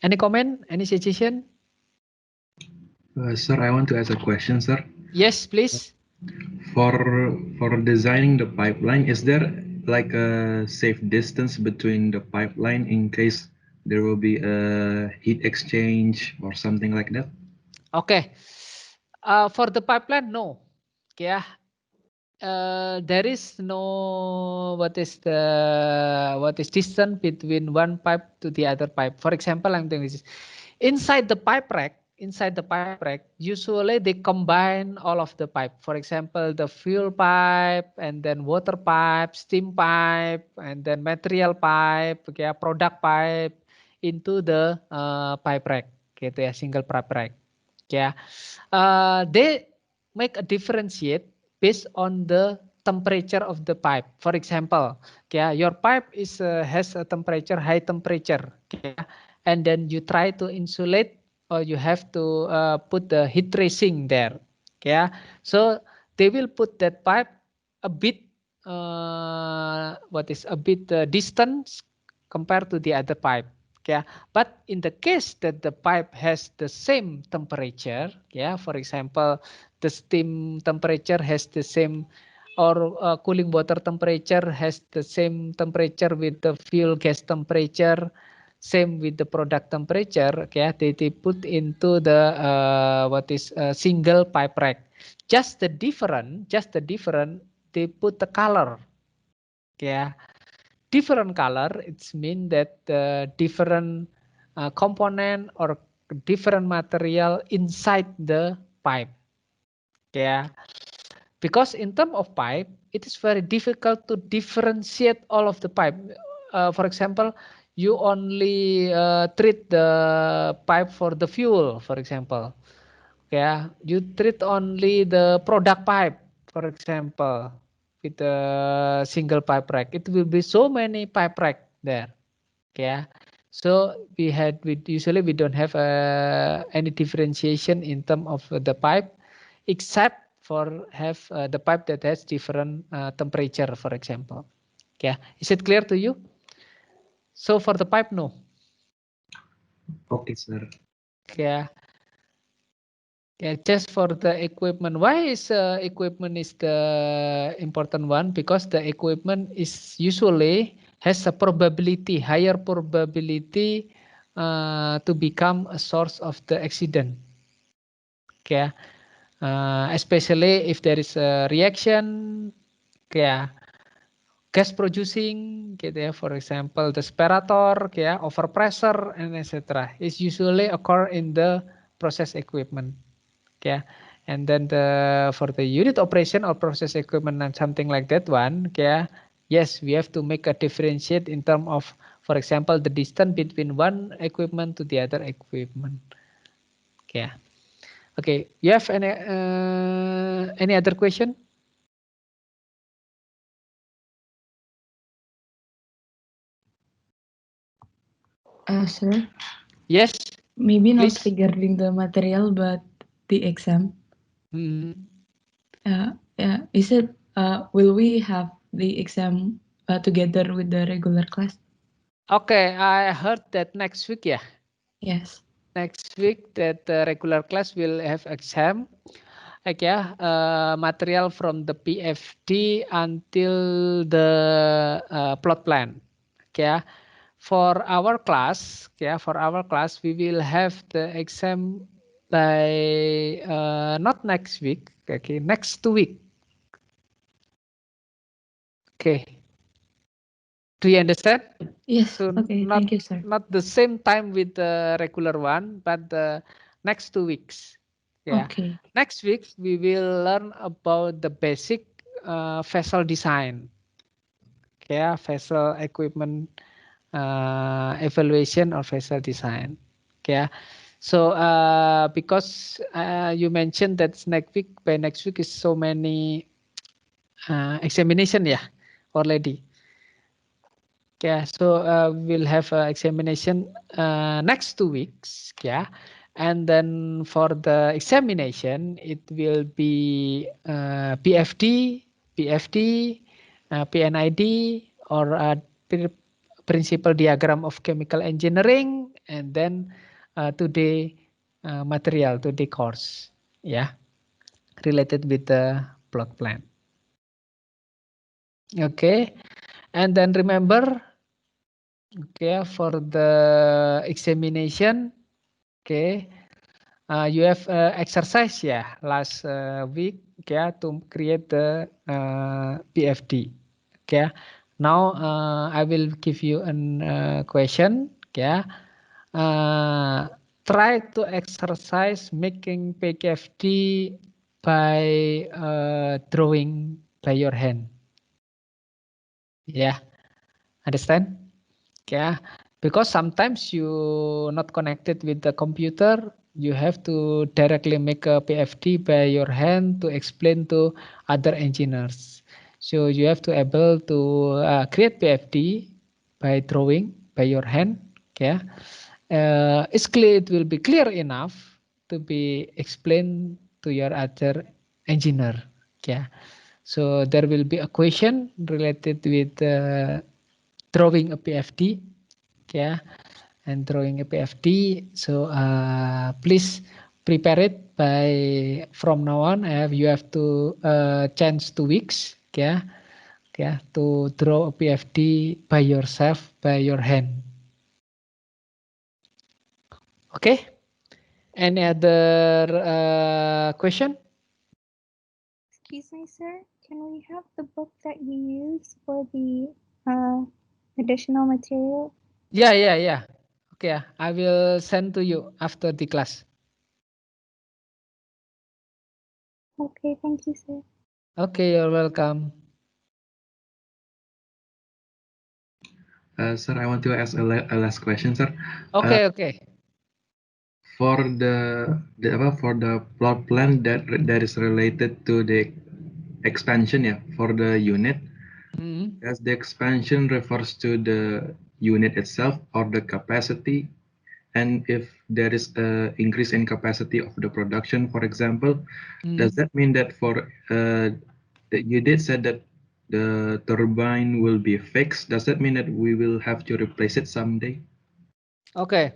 Speaker 1: Any comment? Any suggestion?
Speaker 2: Sir, I want to ask a question, sir.
Speaker 1: Yes, please.
Speaker 2: For designing the pipeline, is there like a safe distance between the pipeline in case there will be a heat exchange or something like that?
Speaker 1: Okay. For the pipeline, no. Yeah. There is no what is distance between one pipe to the other pipe. For example, I'm doing this inside the pipe rack. Inside the pipe rack, usually they combine all of the pipe. For example, the fuel pipe and then water pipe, steam pipe, and then material pipe, okay, product pipe into the pipe rack, gitu ya, single pipe rack. Yeah, they make a differentiate based on the temperature of the pipe. For example, yeah, your pipe is has a temperature, high temperature, yeah, and then you try to insulate or you have to put the heat tracing there, yeah. So they will put that pipe a bit what is a bit distance compared to the other pipe. Yeah, but in the case that the pipe has the same temperature, yeah, for example, the steam temperature has the same, or cooling water temperature has the same temperature with the fuel gas temperature, same with the product temperature. Okay, they put into the what is a single pipe rack. Just the different, they put the color. Yeah, different color. It's mean that the different component or different material inside the pipe. Yeah, because in terms of pipe, it is very difficult to differentiate all of the pipe. For example, you only treat the pipe for the fuel, for example. Yeah, you treat only the product pipe, for example, with a single pipe rack. It will be so many pipe rack there. Yeah, so usually we don't have any differentiation in terms of the pipe, except for have the pipe that has different temperature, for example. Yeah, is it clear to you? So for the pipe, no.
Speaker 2: Okay, sir.
Speaker 1: Yeah. Yeah, just for the equipment. Why is equipment is the important one? Because the equipment is usually has a probability, higher probability to become a source of the accident. Okay, especially if there is a reaction, yeah, gas producing, gitu ya. For example, the separator, yeah, overpressure, and etc. is usually occur in the process equipment. Okay, and then for the unit operation or process equipment and something like that one, okay, yes, we have to make a differentiate in terms of, for example, the distance between one equipment to the other equipment. Okay, okay, you have any other question?
Speaker 3: Sir,
Speaker 1: Yes,
Speaker 3: maybe not
Speaker 1: please.
Speaker 3: regarding the material, but the exam. Is it, will we have the exam together with the regular class?
Speaker 1: Okay, I heard that next week, yeah.
Speaker 3: Yes.
Speaker 1: Next week that the regular class will have exam. Okay, material from the PFD until the plot plan. Okay, for our class, we will have the exam by not next week. Okay, next 2 week. Okay, do you understand?
Speaker 3: Yes.
Speaker 1: So
Speaker 3: Okay.
Speaker 1: not
Speaker 3: Thank you, sir.
Speaker 1: not the same time with the regular one, but the next 2 weeks. Yeah.
Speaker 3: Okay.
Speaker 1: Next week we will learn about the basic vessel design. Yeah, vessel equipment evaluation or vessel design. Yeah. So because you mentioned that by next week is so many examination, yeah, already. Yeah, so we'll have examination next 2 weeks. Yeah, and then for the examination, it will be PFD, PNID, or principal diagram of chemical engineering, and then today today course. Yeah, related with the plot plan. Okay, and then remember. Okay, for the examination, okay, you have exercise last week, okay, to create the PFD. Okay, now I will give you a question. Okay, try to exercise making PFD by drawing by your hand. Yeah, understand? Yeah, because sometimes you not connected with the computer, you have to directly make a PFD by your hand to explain to other engineers. So you have to able to create PFD by drawing by your hand. Yeah, it's clear. It will be clear enough to be explained to your other engineer. Yeah. So there will be a question related with drawing a PFD, yeah, and drawing a PFD. So please prepare it by from now on. You have to chance 2 weeks, yeah, to draw a PFD by yourself, by your hand. Okay. Any other question?
Speaker 4: Excuse me, sir. Can we have the book that you use for the additional material?
Speaker 1: Yeah. Okay, I will send to you after the class.
Speaker 4: Okay, thank you, sir.
Speaker 1: Okay, you're welcome.
Speaker 2: Sir, I want to ask a last question, sir.
Speaker 1: Okay.
Speaker 2: For the plot plan that is related to the expansion, yeah, for the unit, as the expansion refers to the unit itself or the capacity, and if there is a increase in capacity of the production, for example, does that mean that for you did said that the turbine will be fixed? Does that mean that we will have to replace it someday?
Speaker 1: Okay.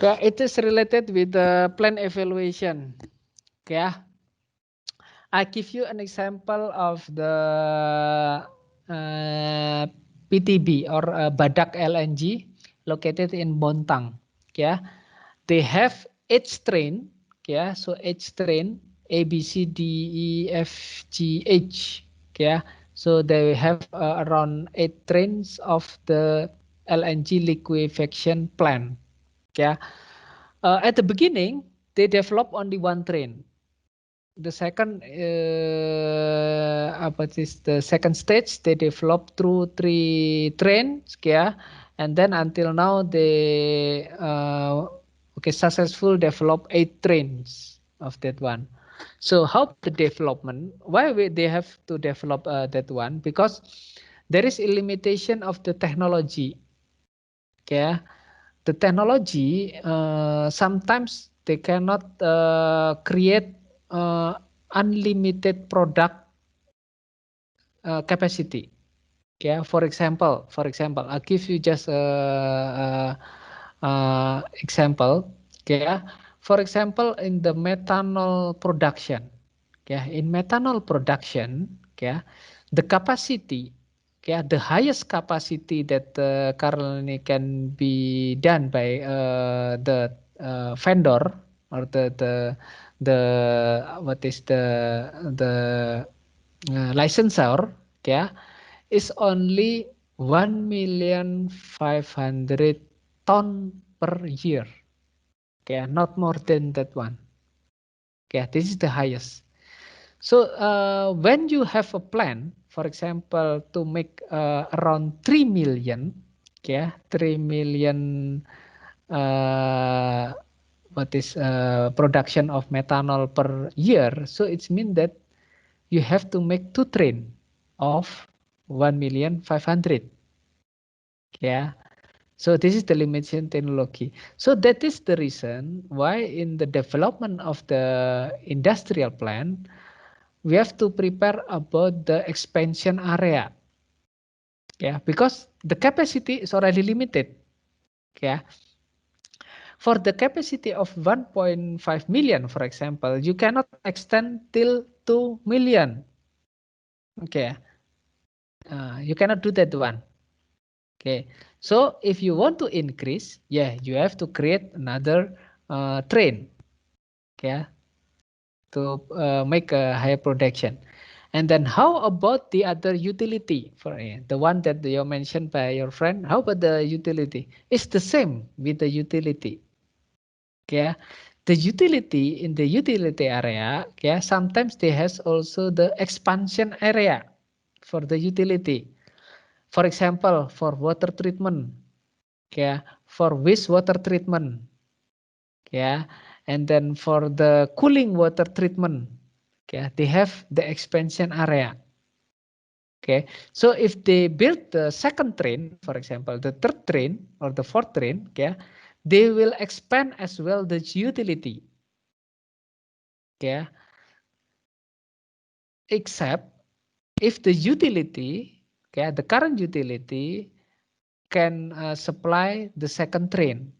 Speaker 1: It is related with the plan evaluation. Okay. I give you an example of the PTB or Badak LNG located in Bontang. Yeah, they have 8 train. Yeah, so 8 train A B C D E F G H. Yeah, so they have around 8 trains of the LNG liquefaction plant. Yeah, at the beginning they develop only 1 train. The second the second stage they develop through 3 trains, yeah, and then until now they successful develop 8 trains of that one. So how the development, they have to develop that one? Because there is a limitation of the technology. Yeah, the technology sometimes they cannot create unlimited product capacity. Yeah, for example, I'll give you just example. Yeah, for example, in the methanol production. Yeah, in methanol production, yeah, the capacity, yeah, the highest capacity that currently can be done by the vendor or the what is the licensor, yeah, is only 1,500,000 ton per year. Okay, not more than that one. Okay, this is the highest. So when you have a plan, for example, to make around 3 million, yeah, 3 million production of methanol per year. So it's mean that you have to make 2 train of 1,500,000. Yeah. So this is the limitation technology. So that is the reason why in the development of the industrial plant, we have to prepare about the expansion area. Yeah, because the capacity is already limited. Yeah. For the capacity of 1.5 million, for example, you cannot extend till 2 million. Okay. You cannot do that one. Okay. So if you want to increase, yeah, you have to create another train. Okay. To make a higher production. And then how about the other utility? For the one that you mentioned by your friend, how about the utility? It's the same with the utility. Okay. The utility in the utility area, okay, sometimes they has also the expansion area for the utility. For example, for water treatment, okay, for wastewater treatment, yeah, and then for the cooling water treatment, okay, they have the expansion area. Okay, so if they build the second train, for example, the third train or the fourth train, okay, they will expand as well the utility. Okay, except if the utility, okay, the current utility can supply the second train.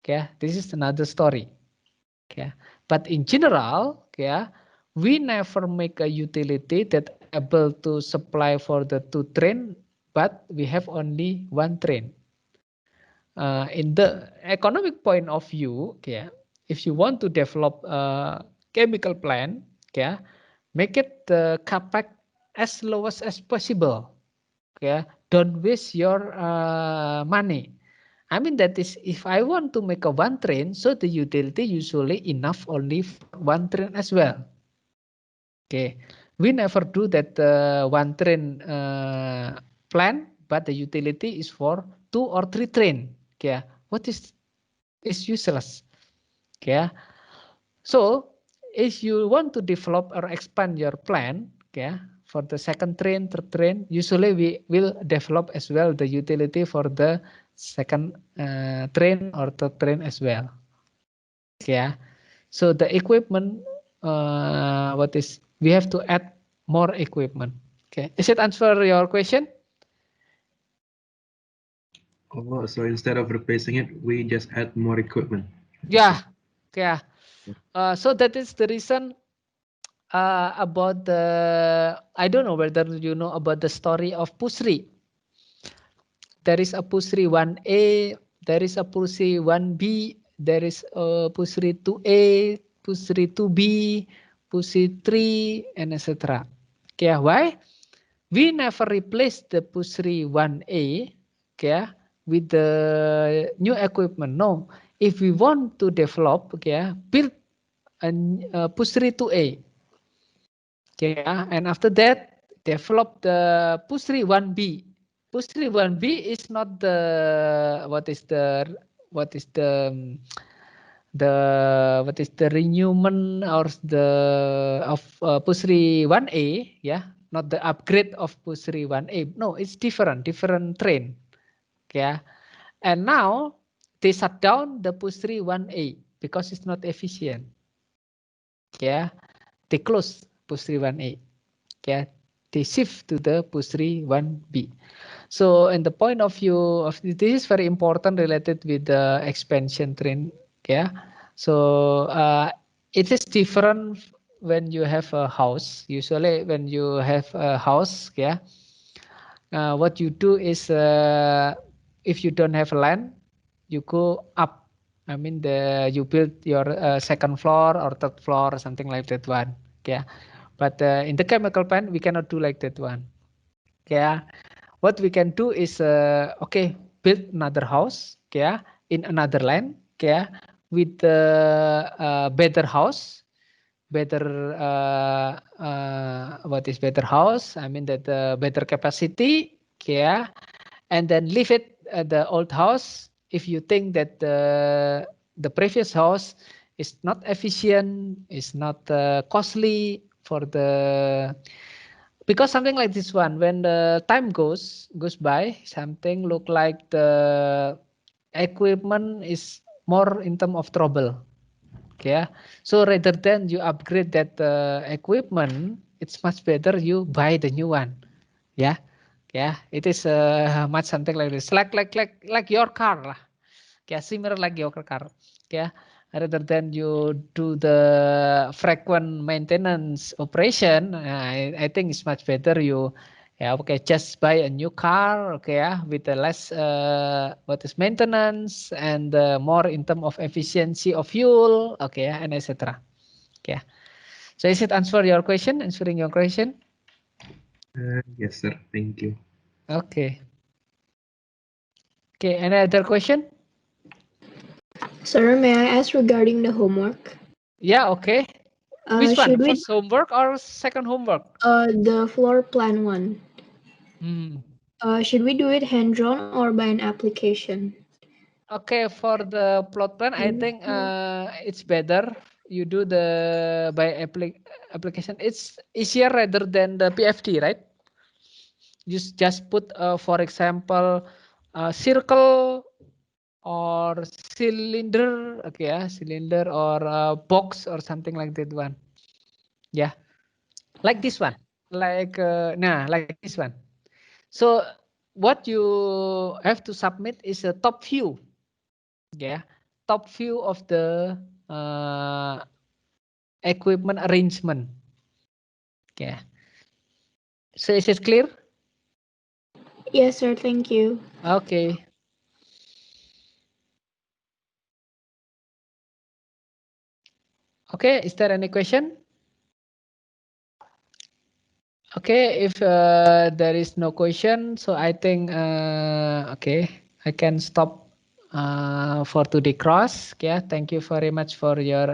Speaker 1: Okay, this is another story. Okay, but in general, okay, we never make a utility that able to supply for the 2 train, but we have only 1 train. In the economic point of view, okay, if you want to develop a chemical plant, okay, make it the capex as lowest as possible. Okay, don't waste your money. I mean that is if I want to make a 1 train, so the utility usually enough only for 1 train as well. Okay, we never do that 1 train plan, but the utility is for 2 or 3 train. Okay, what is useless. Okay, so if you want to develop or expand your plan, okay, for the second train, third train, usually we will develop as well the utility for the second train or third train as well. Yeah, so the equipment, we have to add more equipment. Okay, is it answer your question?
Speaker 2: Oh, so instead of replacing it, we just add more equipment.
Speaker 1: Yeah, yeah. So that is the reason about the, I don't know whether you know about the story of Pusri. There is a Pusri 1A, there is a Pusri 1B, there is a Pusri 2A, Pusri 2B, Pusri 3, and etc. Okay, why? We never replace the Pusri 1A, okay, with the new equipment. No, if we want to develop, okay, build a Pusri 2A. Okay, and after that, develop the Pusri 1B. Pusri 1B is not the what is the renewment or the of Pusri 1A, yeah, not the upgrade of Pusri 1A. No, it's different train. Okay, and now they shut down the Pusri 1A because it's not efficient. Okay, they close Pusri 1A. Okay, they shift to the Pusri 1B. So in the point of view of this is very important related with the expansion train. Yeah, so it is different when you have a house. Usually when you have a house, yeah, what you do is if you don't have land, you go up. I mean you build your second floor or third floor or something like that one. Yeah, but in the chemical plant we cannot do like that one. Yeah, what we can do is okay, build another house, yeah, in another land, yeah, with better house, better what is better house? I mean that better capacity, yeah, and then leave it at the old house. If you think that the previous house is not efficient, is not costly for the, because something like this one, when the time goes by, something look like the equipment is more in term of trouble. Okay, so rather than you upgrade that equipment, it's much better you buy the new one. Yeah, yeah, it is much something like this, like your car lah. Yeah, similar like your car. Yeah, rather than you do the frequent maintenance operation, I think it's much better you, yeah, okay, just buy a new car, okay, yeah, with the less what is maintenance and more in terms of efficiency of fuel, okay, and etc. Okay, so is it answering your question?
Speaker 2: Yes, sir. Thank you.
Speaker 1: Okay. Okay, any other question?
Speaker 5: Sir, may I ask regarding the homework?
Speaker 1: Yeah, okay. Which one?
Speaker 5: Should we
Speaker 1: First homework or second homework?
Speaker 5: the floor plan one?
Speaker 1: Hmm.
Speaker 5: Should we do it hand-drawn or by an application?
Speaker 1: Okay, for the plot plan, I think it's better you do the by application. It's easier rather than the PFD, right? You just put, for example, a circle or cylinder, okay, cylinder or a box or something like that one. Yeah. like this one, like like this one. So what you have to submit is a top view, yeah, top view of the equipment arrangement. Yeah. So is it clear?
Speaker 5: Yes, sir. Thank you.
Speaker 1: Okay. Okay, is there any question? Okay, if there is no question, so I think okay, I can stop for today class. Yeah, thank you very much for your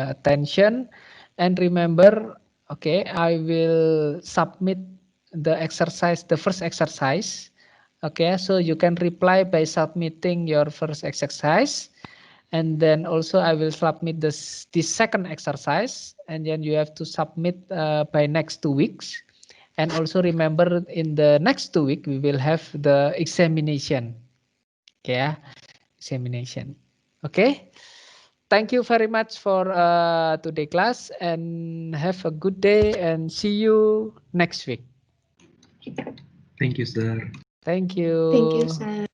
Speaker 1: attention, and remember, okay, I will submit the exercise, the first exercise. Okay, so you can reply by submitting your first exercise, and then also I will submit this second exercise, and then you have to submit by next 2 weeks. And also remember, in the next 2 weeks we will have the examination. Yeah, examination. Okay. Thank you very much for today class, and have a good day, and see you next week.
Speaker 2: Thank you, sir.
Speaker 1: Thank you.
Speaker 5: Thank you, sir.